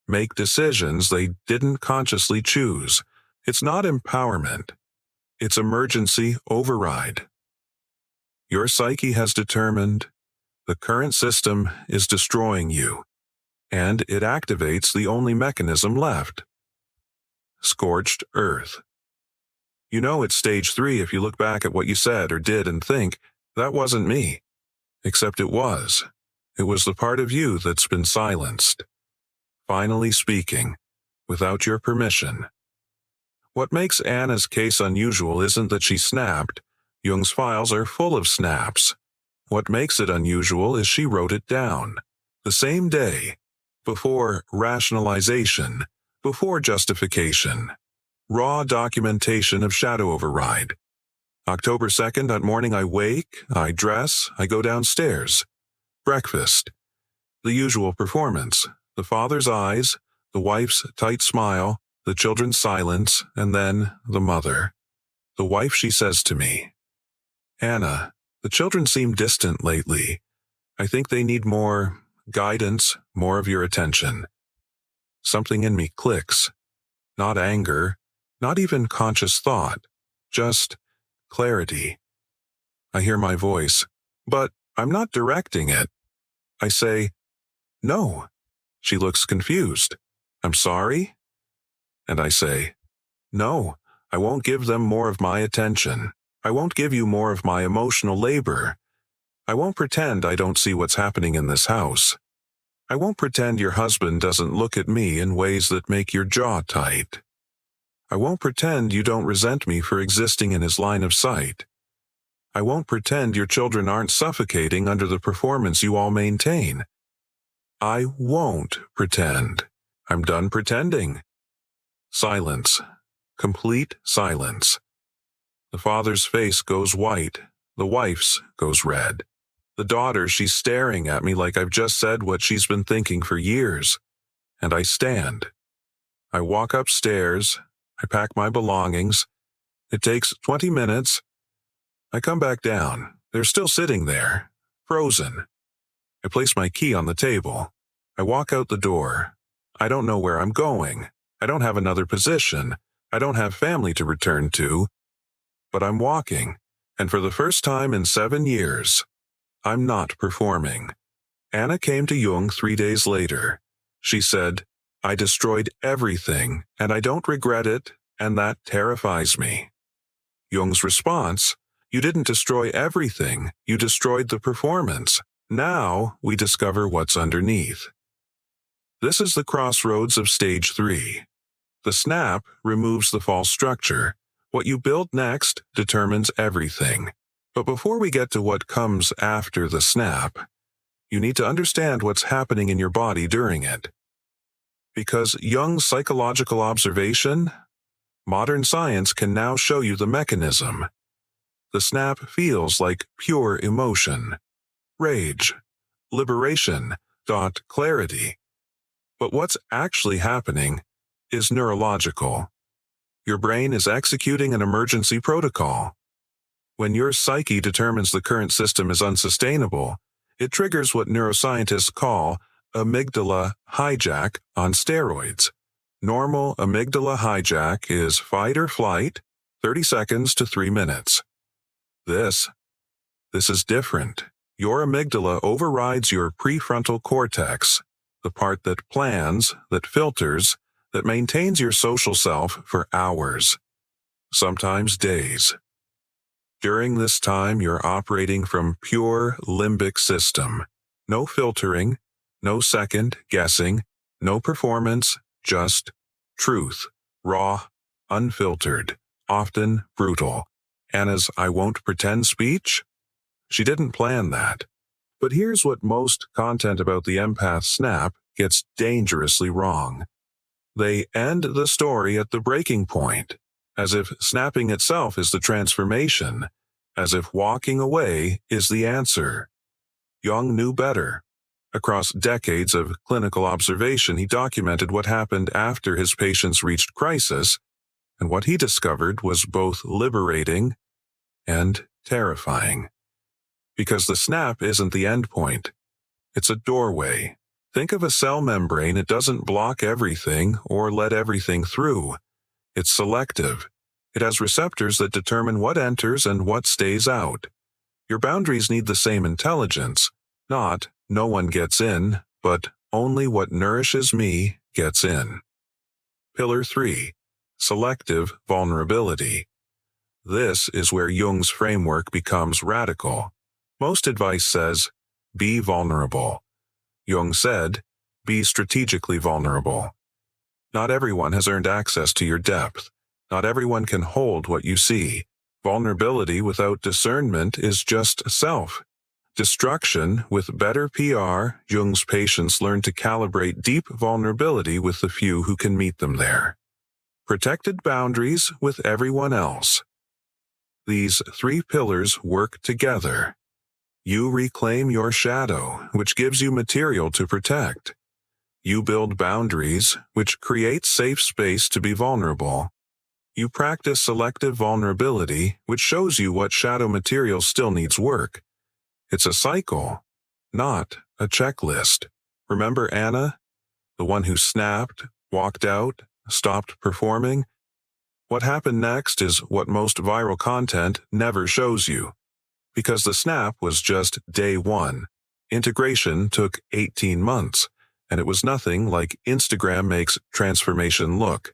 make decisions they didn't consciously choose. It's not empowerment. It's emergency override. Your psyche has determined the current system is destroying you, and it activates the only mechanism left. Scorched earth. You know it's stage 3 if you look back at what you said or did and think, that wasn't me. Except it was. It was the part of you that's been silenced. Finally speaking, without your permission. What makes Anna's case unusual isn't that she snapped. Jung's files are full of snaps. What makes it unusual is she wrote it down. The same day. Before rationalization. Before justification. Raw documentation of shadow override. October 2nd, that morning I wake, I dress, I go downstairs. Breakfast. The usual performance. The father's eyes, the wife's tight smile, the children's silence, and then the mother. The wife, she says to me, Anna, the children seem distant lately. I think they need more guidance, more of your attention. Something in me clicks. Not anger, not even conscious thought, just clarity. I hear my voice, but I'm not directing it. I say, no. She looks confused. I'm sorry? And I say, no, I won't give them more of my attention. I won't give you more of my emotional labor. I won't pretend I don't see what's happening in this house. I won't pretend your husband doesn't look at me in ways that make your jaw tight. I won't pretend you don't resent me for existing in his line of sight. I won't pretend your children aren't suffocating under the performance you all maintain. I won't pretend. I'm done pretending. Silence. Complete silence. The father's face goes white. The wife's goes red. The daughter, she's staring at me like I've just said what she's been thinking for years. And I stand. I walk upstairs. I pack my belongings. It takes 20 minutes. I come back down. They're still sitting there, frozen. I place my key on the table. I walk out the door. I don't know where I'm going. I don't have another position. I don't have family to return to. But I'm walking, and for the first time in 7 years, I'm not performing. Anna came to Jung 3 days later. She said, I destroyed everything, and I don't regret it, and that terrifies me. Jung's response, you didn't destroy everything, you destroyed the performance. Now we discover what's underneath. This is the crossroads of stage 3. The snap removes the false structure. What you build next determines everything. But before we get to what comes after the snap, you need to understand what's happening in your body during it. Because Jung's psychological observation, modern science can now show you the mechanism. The snap feels like pure emotion, rage, liberation, clarity. But what's actually happening is neurological. Your brain is executing an emergency protocol. When your psyche determines the current system is unsustainable, it triggers what neuroscientists call amygdala hijack on steroids. Normal amygdala hijack is fight or flight, 30 seconds to 3 minutes. This is different. Your amygdala overrides your prefrontal cortex, the part that plans, that filters, that maintains your social self for hours, sometimes days. During this time, you're operating from pure limbic system. No filtering, no second guessing, no performance, just truth, raw, unfiltered, often brutal. Anna's "I won't pretend" speech? She didn't plan that. But here's what most content about the empath snap gets dangerously wrong. They end the story at the breaking point, as if snapping itself is the transformation, as if walking away is the answer. Jung knew better. Across decades of clinical observation, he documented what happened after his patients reached crisis, and what he discovered was both liberating and terrifying. Because the snap isn't the end point. It's a doorway. Think of a cell membrane. It doesn't block everything or let everything through. It's selective. It has receptors that determine what enters and what stays out. Your boundaries need the same intelligence. Not, no one gets in, but only what nourishes me gets in. Pillar 3. Selective vulnerability. This is where Jung's framework becomes radical. Most advice says, be vulnerable. Jung said, be strategically vulnerable. Not everyone has earned access to your depth. Not everyone can hold what you see. Vulnerability without discernment is just self-destruction. With better PR, Jung's patients learn to calibrate deep vulnerability with the few who can meet them there. Protected boundaries with everyone else. These 3 pillars work together. You reclaim your shadow, which gives you material to protect. You build boundaries, which create safe space to be vulnerable. You practice selective vulnerability, which shows you what shadow material still needs work. It's a cycle, not a checklist. Remember Anna, the one who snapped, walked out, stopped performing? What happened next is what most viral content never shows you. Because the snap was just day 1. Integration took 18 months, and it was nothing like Instagram makes transformation look.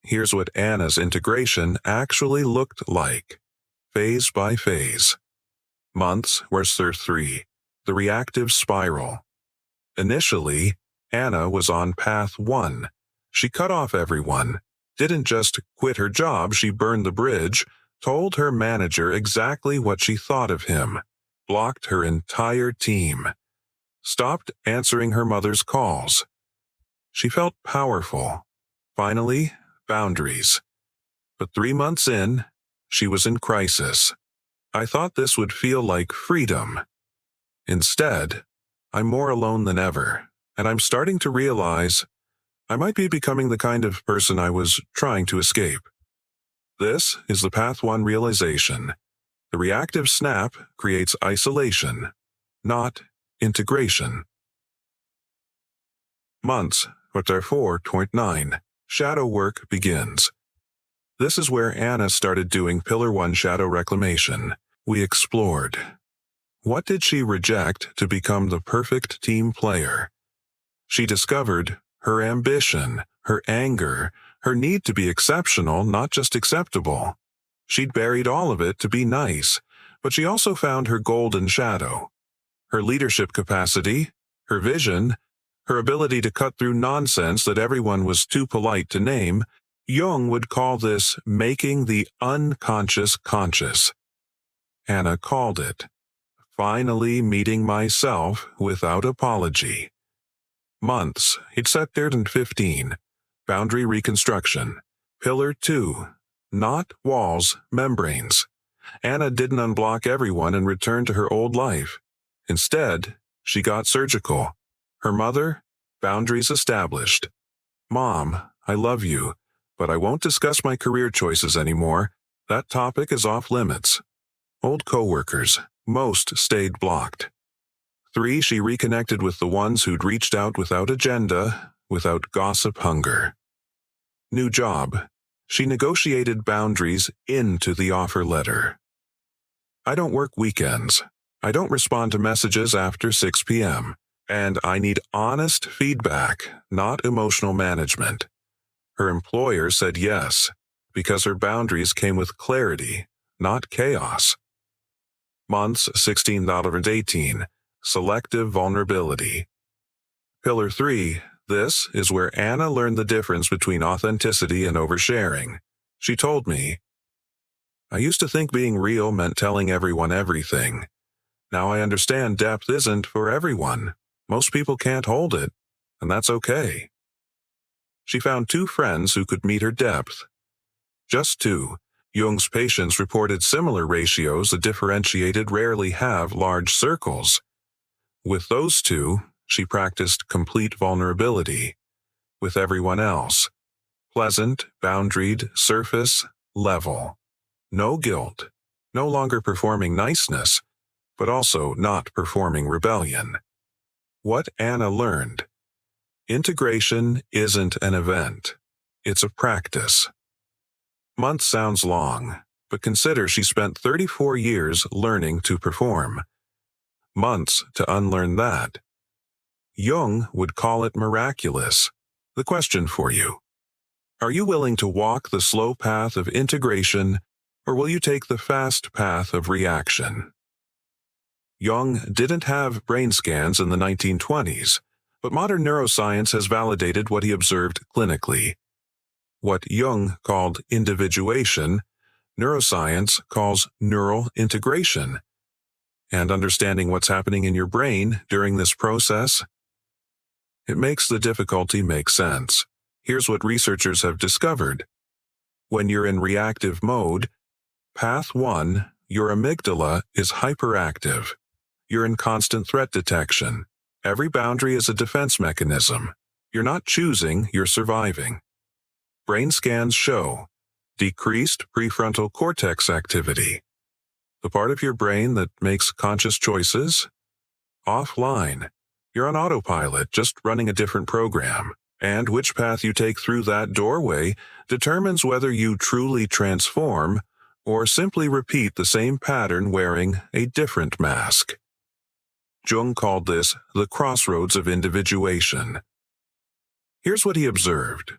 Here's what Anna's integration actually looked like, phase by phase. Months were 3. The reactive spiral. Initially, Anna was on path 1. She cut off everyone. Didn't just quit her job, she burned the bridge, told her manager exactly what she thought of him, blocked her entire team, stopped answering her mother's calls. She felt powerful. Finally, boundaries. But 3 months in, she was in crisis. I thought this would feel like freedom. Instead, I'm more alone than ever, and I'm starting to realize I might be becoming the kind of person I was trying to escape. This is the Path 1 realization. The reactive snap creates isolation, not integration. Months, chapter 4.9. Shadow work begins. This is where Anna started doing Pillar 1 shadow reclamation. We explored. What did she reject to become the perfect team player? She discovered her ambition, her anger, her need to be exceptional, not just acceptable. She'd buried all of it to be nice, but she also found her golden shadow. Her leadership capacity, her vision, her ability to cut through nonsense that everyone was too polite to name. Jung would call this making the unconscious conscious. Anna called it finally meeting myself without apology. Months, it sat there in 15. Boundary reconstruction. Pillar 2. Not walls, membranes. Anna didn't unblock everyone and return to her old life. Instead, she got surgical. Her mother, boundaries established. Mom, I love you, but I won't discuss my career choices anymore. That topic is off limits. Old coworkers, most stayed blocked. 3. She reconnected with the ones who'd reached out without agenda, without gossip hunger. New job. She negotiated boundaries into the offer letter. I don't work weekends. I don't respond to messages after 6 p.m. And I need honest feedback, not emotional management. Her employer said yes, because her boundaries came with clarity, not chaos. Months 16-18. Selective vulnerability. Pillar 3. This is where Anna learned the difference between authenticity and oversharing. She told me, I used to think being real meant telling everyone everything. Now I understand depth isn't for everyone. Most people can't hold it, and that's okay. She found 2 friends who could meet her depth. Just 2. Jung's patients reported similar ratios that differentiated rarely have large circles. With those 2, she practiced complete vulnerability. With everyone else, pleasant, boundaried, surface, level. No guilt. No longer performing niceness, but also not performing rebellion. What Anna learned. Integration isn't an event. It's a practice. Months sounds long, but consider she spent 34 years learning to perform. Months to unlearn that. Jung would call it miraculous. The question for you. Are you willing to walk the slow path of integration, or will you take the fast path of reaction? Jung didn't have brain scans in the 1920s, but modern neuroscience has validated what he observed clinically. What Jung called individuation, neuroscience calls neural integration. And understanding what's happening in your brain during this process, it makes the difficulty make sense. Here's what researchers have discovered. When you're in reactive mode, path 1, your amygdala is hyperactive. You're in constant threat detection. Every boundary is a defense mechanism. You're not choosing, you're surviving. Brain scans show decreased prefrontal cortex activity. The part of your brain that makes conscious choices? Offline. You're on autopilot, just running a different program. And which path you take through that doorway determines whether you truly transform or simply repeat the same pattern wearing a different mask. Jung called this the crossroads of individuation. Here's what he observed.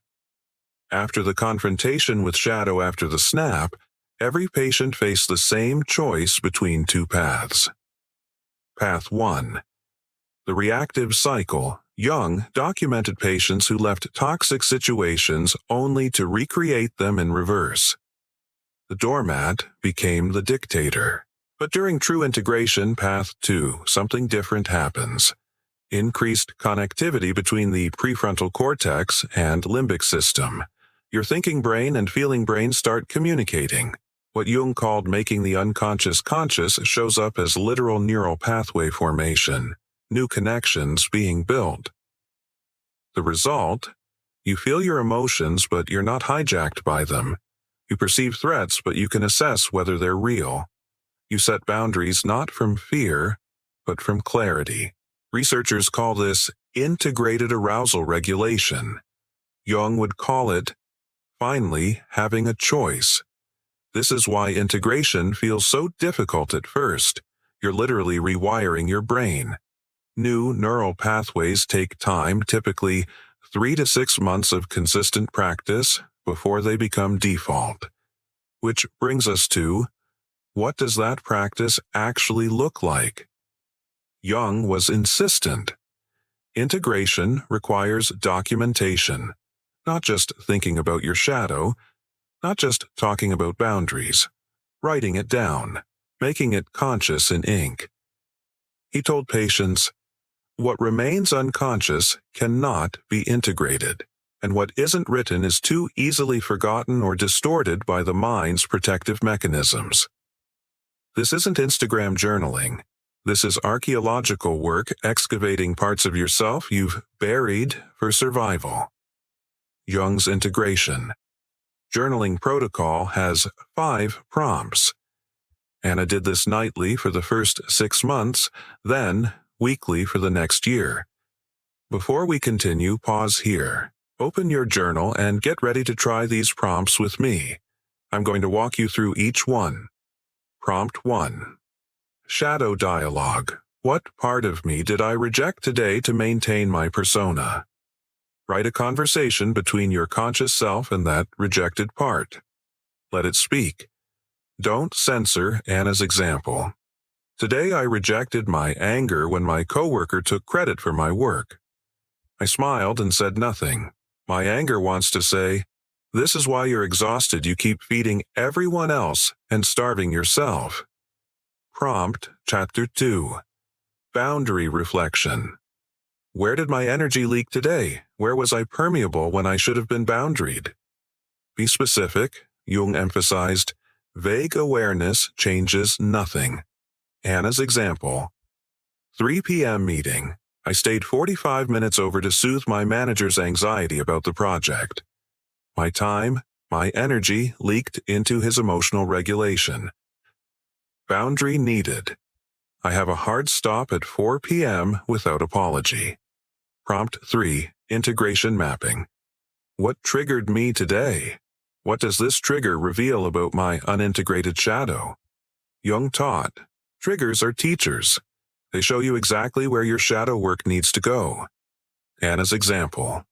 After the confrontation with shadow after the snap, every patient faced the same choice between 2 paths. Path 1. The reactive cycle. Jung documented patients who left toxic situations only to recreate them in reverse. The doormat became the dictator. But during true integration, path 2, something different happens. Increased connectivity between the prefrontal cortex and limbic system. Your thinking brain and feeling brain start communicating. What Jung called making the unconscious conscious shows up as literal neural pathway formation, new connections being built. The result? You feel your emotions, but you're not hijacked by them. You perceive threats, but you can assess whether they're real. You set boundaries not from fear, but from clarity. Researchers call this integrated arousal regulation. Jung would call it, finally, having a choice. This is why integration feels so difficult at first. You're literally rewiring your brain. New neural pathways take time, typically 3 to 6 months of consistent practice before they become default. Which brings us to, what does that practice actually look like? Jung was insistent. Integration requires documentation, not just thinking about your shadow, not just talking about boundaries, writing it down, making it conscious in ink. He told patients, what remains unconscious cannot be integrated, and what isn't written is too easily forgotten or distorted by the mind's protective mechanisms. This isn't Instagram journaling. This is archaeological work excavating parts of yourself you've buried for survival. Jung's integration. Journaling protocol has 5 prompts. Anna did this nightly for the first 6 months, then weekly for the next year. Before we continue, pause here. Open your journal and get ready to try these prompts with me. I'm going to walk you through each one. Prompt 1. Shadow dialogue. What part of me did I reject today to maintain my persona? Write a conversation between your conscious self and that rejected part. Let it speak. Don't censor Anna's example. Today I rejected my anger when my coworker took credit for my work. I smiled and said nothing. My anger wants to say, This is why you're exhausted. You keep feeding everyone else and starving yourself. Prompt, Chapter 2. Boundary Reflection. Where did my energy leak today? Where was I permeable when I should have been boundaried? Be specific. Jung emphasized, vague awareness changes nothing. Anna's example. 3 p.m. meeting. I stayed 45 minutes over to soothe my manager's anxiety about the project. My time, my energy leaked into his emotional regulation. Boundary needed. I have a hard stop at 4 p.m. without apology. Prompt 3. Integration mapping. What triggered me today? What does this trigger reveal about my unintegrated shadow? Jung taught, triggers are teachers. They show you exactly where your shadow work needs to go. Anna's example.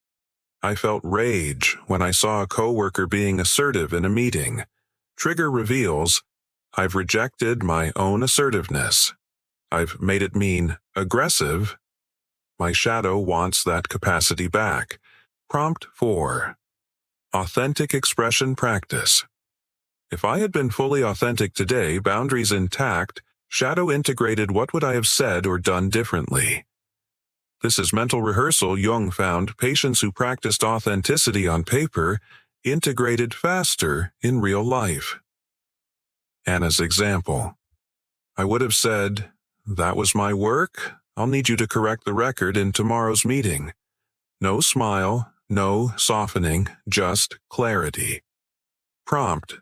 I felt rage when I saw a coworker being assertive in a meeting. Trigger reveals, I've rejected my own assertiveness. I've made it mean aggressive. My shadow wants that capacity back. Prompt 4. Authentic expression practice. If I had been fully authentic today, boundaries intact, shadow integrated, what would I have said or done differently? This is mental rehearsal. Jung found patients who practiced authenticity on paper integrated faster in real life. Anna's example. I would have said, that was my work. I'll need you to correct the record in tomorrow's meeting. No smile, no softening, just clarity. Prompt.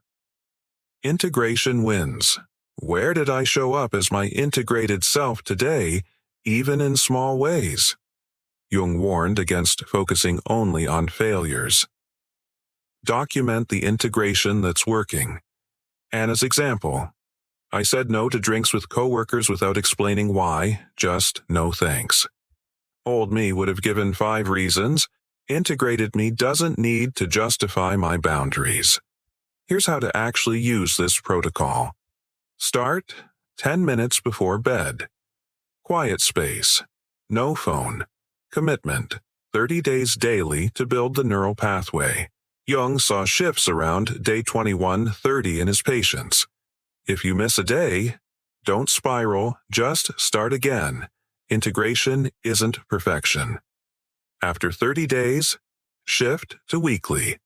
Integration wins. Where did I show up as my integrated self today, even in small ways? Jung warned against focusing only on failures. Document the integration that's working. Anna's example. I said no to drinks with coworkers without explaining why, just no thanks. Old me would have given 5 reasons. Integrated me doesn't need to justify my boundaries. Here's how to actually use this protocol. Start 10 minutes before bed. Quiet space. No phone. Commitment. 30 days daily to build the neural pathway. Jung saw shifts around day 21-30 in his patients. If you miss a day, don't spiral, just start again. Integration isn't perfection. After 30 days, shift to weekly.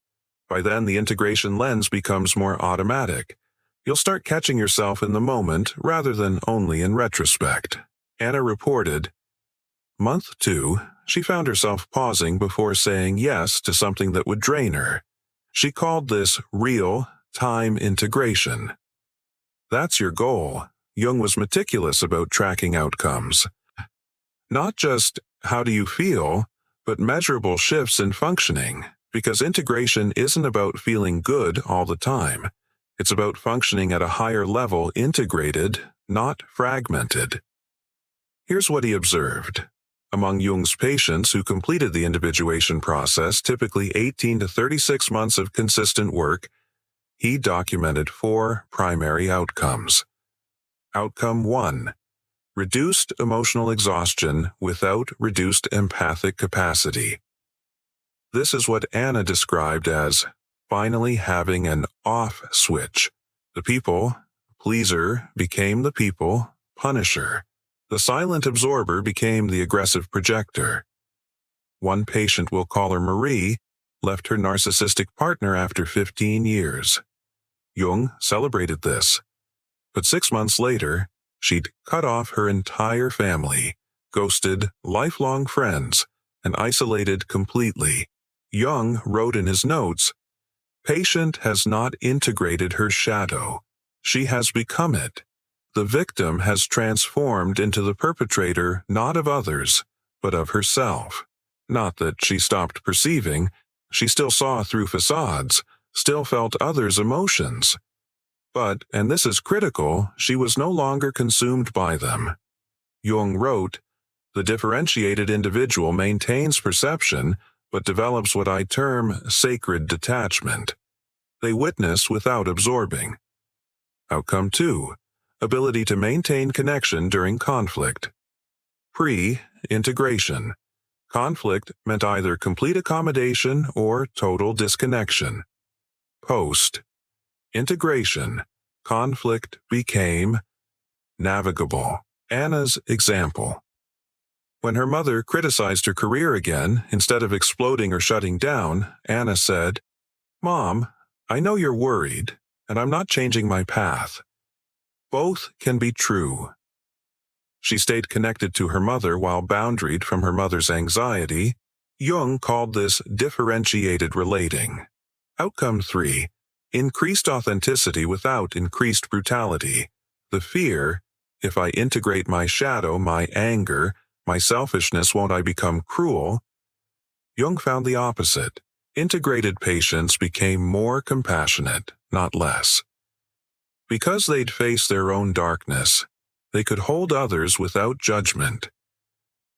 By then, the integration lens becomes more automatic. You'll start catching yourself in the moment rather than only in retrospect. Anna reported, Month 2, she found herself pausing before saying yes to something that would drain her. She called this real-time integration. That's your goal. Jung was meticulous about tracking outcomes. Not just how do you feel, but measurable shifts in functioning, because integration isn't about feeling good all the time. It's about functioning at a higher level, integrated, not fragmented. Here's what he observed. Among Jung's patients who completed the individuation process, typically 18 to 36 months of consistent work, he documented 4 primary outcomes. Outcome 1. Reduced emotional exhaustion without reduced empathic capacity. This is what Anna described as finally having an off switch. The people pleaser became the people punisher. The silent absorber became the aggressive projector. One patient, we'll call her Marie, left her narcissistic partner after 15 years. Jung celebrated this. But 6 months later, she'd cut off her entire family, ghosted lifelong friends, and isolated completely. Jung wrote in his notes, patient has not integrated her shadow. She has become it. The victim has transformed into the perpetrator not of others, but of herself. Not that she stopped perceiving, she still saw through facades, still felt others' emotions. But, and this is critical, she was no longer consumed by them. Jung wrote, the differentiated individual maintains perception, but develops what I term sacred detachment. They witness without absorbing. Outcome 2. Ability to maintain connection during conflict. Pre-integration. Conflict meant either complete accommodation or total disconnection. Post-integration, conflict became navigable. Anna's example. When her mother criticized her career again, instead of exploding or shutting down, Anna said, "Mom, I know you're worried, and I'm not changing my path." Both can be true. She stayed connected to her mother while boundaried from her mother's anxiety. Jung called this differentiated relating. Outcome 3. Increased authenticity without increased brutality. The fear, if I integrate my shadow, my anger, my selfishness, won't I become cruel? Jung found the opposite. Integrated patients became more compassionate, not less. Because they'd face their own darkness, they could hold others without judgment.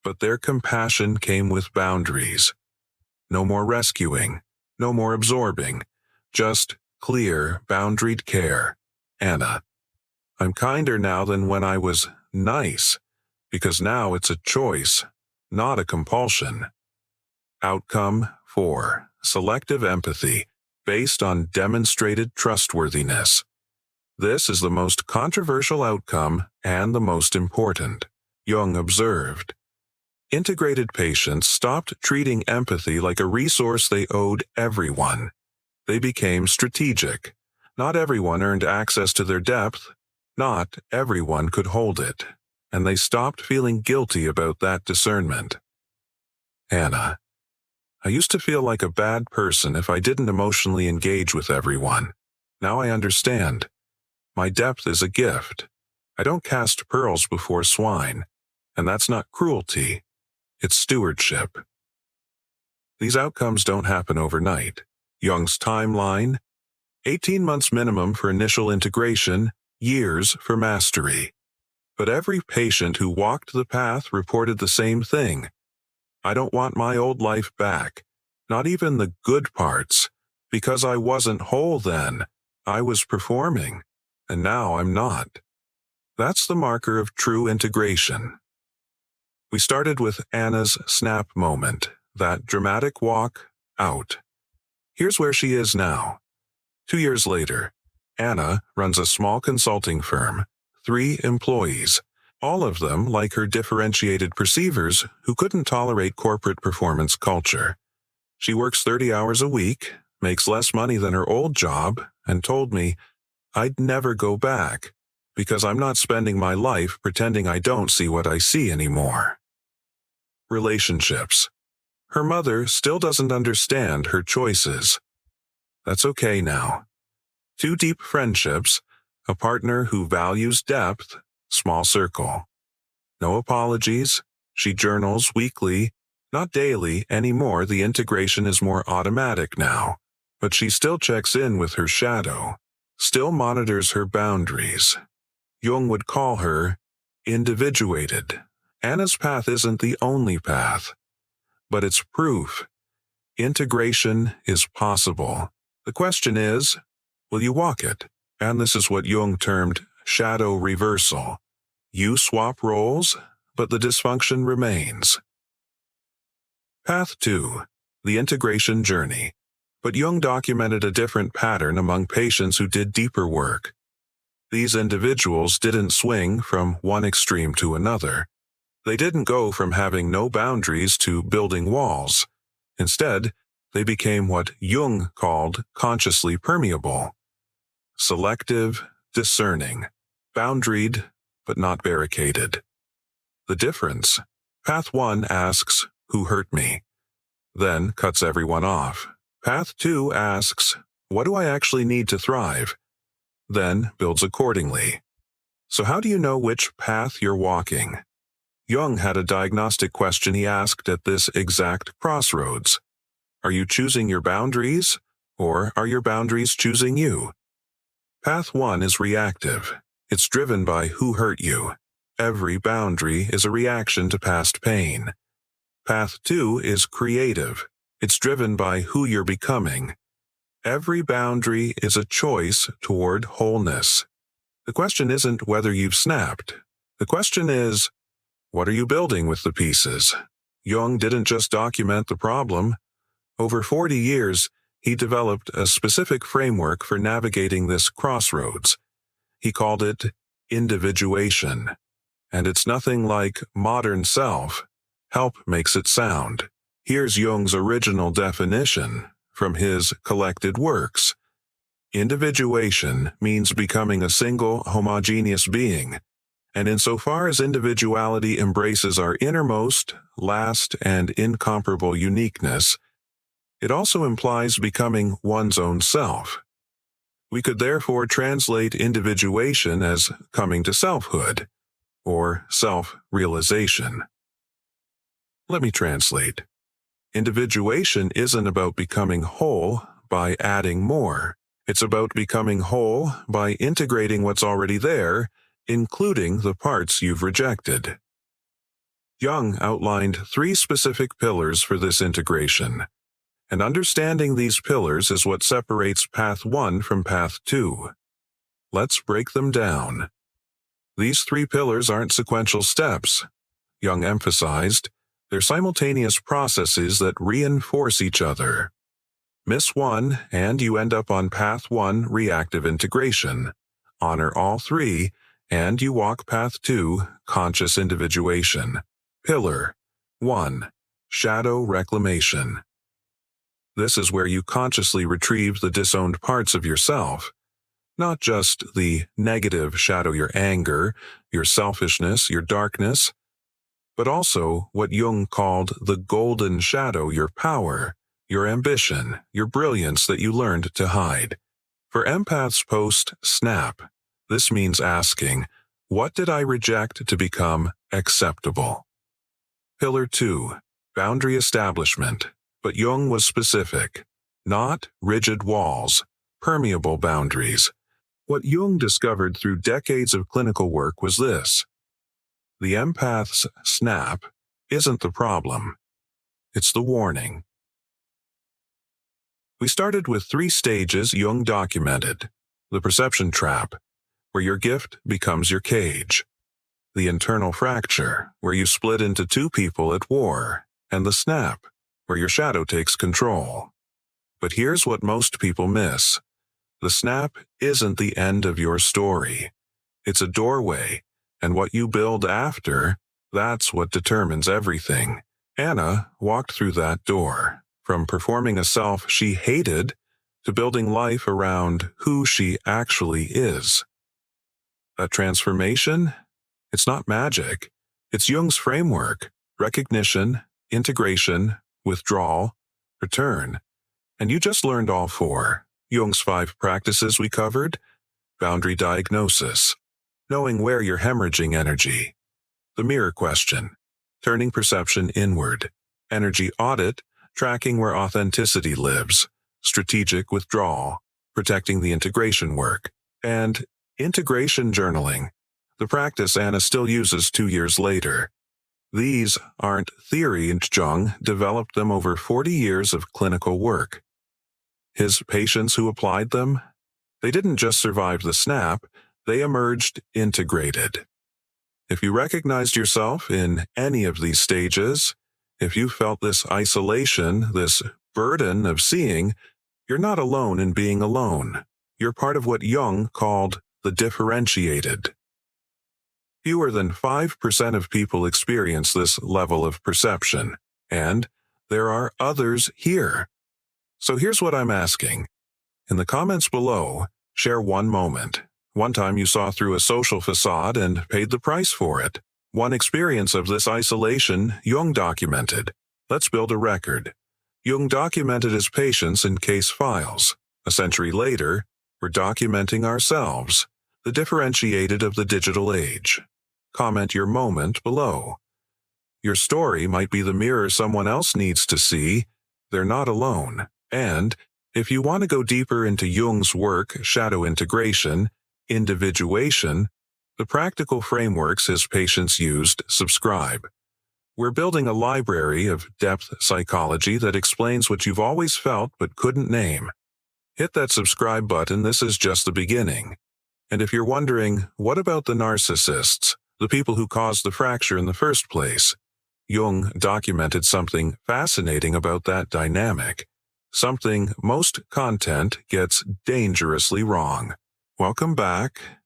But their compassion came with boundaries. No more rescuing, no more absorbing, just clear, boundaried care. Anna. I'm kinder now than when I was nice, because now it's a choice, not a compulsion. Outcome 4. Selective empathy, based on demonstrated trustworthiness. This is the most controversial outcome and the most important. Jung observed. Integrated patients stopped treating empathy like a resource they owed everyone. They became strategic. Not everyone earned access to their depth. Not everyone could hold it. And they stopped feeling guilty about that discernment. Anna. I used to feel like a bad person if I didn't emotionally engage with everyone. Now I understand. My depth is a gift. I don't cast pearls before swine. And that's not cruelty. It's stewardship. These outcomes don't happen overnight. Jung's timeline: 18 months minimum for initial integration, years for mastery. But every patient who walked the path reported the same thing. I don't want my old life back, not even the good parts, because I wasn't whole then. I was performing, and now I'm not. That's the marker of true integration. We started with Anna's snap moment, that dramatic walk out. Here's where she is now. 2 years later, Anna runs a small consulting firm, 3 employees, all of them like her differentiated perceivers who couldn't tolerate corporate performance culture. She works 30 hours a week, makes less money than her old job, and told me, I'd never go back, because I'm not spending my life pretending I don't see what I see anymore. Relationships. Her mother still doesn't understand her choices. That's okay now. 2 deep friendships, a partner who values depth, small circle. No apologies. She journals weekly, not daily anymore. The integration is more automatic now. But she still checks in with her shadow, still monitors her boundaries. Jung would call her individuated. Anna's path isn't the only path, but it's proof. Integration is possible. The question is, will you walk it? And this is what Jung termed shadow reversal. You swap roles, but the dysfunction remains. Path 2. The integration journey. But Jung documented a different pattern among patients who did deeper work. These individuals didn't swing from one extreme to another. They didn't go from having no boundaries to building walls. Instead, they became what Jung called consciously permeable. Selective, discerning, boundaried, but not barricaded. The difference: Path 1 asks, who hurt me? Then cuts everyone off. Path 2 asks, what do I actually need to thrive? Then builds accordingly. So how do you know which path you're walking? Jung had a diagnostic question he asked at this exact crossroads. Are you choosing your boundaries, or are your boundaries choosing you? Path 1 is reactive. It's driven by who hurt you. Every boundary is a reaction to past pain. Path 2 is creative. It's driven by who you're becoming. Every boundary is a choice toward wholeness. The question isn't whether you've snapped. The question is, what are you building with the pieces? Jung didn't just document the problem. Over 40 years, He developed a specific framework for navigating this crossroads. He called it individuation, and it's nothing like modern self. Help makes it sound. Here's Jung's original definition from his collected works. Individuation means becoming a single, homogeneous being, and insofar as individuality embraces our innermost, last, and incomparable uniqueness, it also implies becoming one's own self. We could therefore translate individuation as coming to selfhood, or self-realization. Let me translate. Individuation isn't about becoming whole by adding more. It's about becoming whole by integrating what's already there, including the parts you've rejected. Jung outlined 3 specific pillars for this integration, and understanding these pillars is what separates Path 1 from Path 2. Let's break them down. These 3 pillars aren't sequential steps. Jung emphasized, they're simultaneous processes that reinforce each other. Miss one, and you end up on Path 1 reactive integration. Honor all 3, and you walk Path 2 conscious individuation. Pillar 1. Shadow reclamation. This is where you consciously retrieve the disowned parts of yourself. Not just the negative shadow, your anger, your selfishness, your darkness, but also what Jung called the golden shadow, your power, your ambition, your brilliance that you learned to hide. For empaths post-snap, this means asking, what did I reject to become acceptable? Pillar 2. Boundary establishment. But Jung was specific. Not rigid walls, permeable boundaries. What Jung discovered through decades of clinical work was this. The empath's snap isn't the problem. It's the warning. We started with 3 stages Jung documented. The perception trap, where your gift becomes your cage. The internal fracture, where you split into 2 people at war. And the snap, where your shadow takes control. But here's what most people miss. The snap isn't the end of your story. It's a doorway, and what you build after, that's what determines everything. Anna walked through that door. From performing a self she hated to building life around who she actually is. That transformation? It's not magic. It's Jung's framework, recognition, integration, withdrawal, return. And you just learned all 4. Jung's 5 practices we covered: boundary diagnosis, knowing where you're hemorrhaging energy, the mirror question, turning perception inward, energy audit, tracking where authenticity lives, strategic withdrawal, protecting the integration work, and integration journaling, the practice Anna still uses 2 years later. These aren't theory, and Jung developed them over 40 years of clinical work. His patients who applied them, they didn't just survive the snap, they emerged integrated. If you recognized yourself in any of these stages, if you felt this isolation, this burden of seeing, you're not alone in being alone. You're part of what Jung called the differentiated. Fewer than 5% of people experience this level of perception, and there are others here. So here's what I'm asking. In the comments below, share one moment. One time you saw through a social facade and paid the price for it. One experience of this isolation Jung documented. Let's build a record. Jung documented his patients in case files. A century later, we're documenting ourselves, the differentiated of the digital age. Comment your moment below. Your story might be the mirror someone else needs to see. They're not alone. And if you want to go deeper into Jung's work, shadow integration, individuation, the practical frameworks his patients used, subscribe. We're building a library of depth psychology that explains what you've always felt but couldn't name. Hit that subscribe button, this is just the beginning. And if you're wondering, what about the narcissists, the people who caused the fracture in the first place? Jung documented something fascinating about that dynamic. something most content gets dangerously wrong. Welcome back.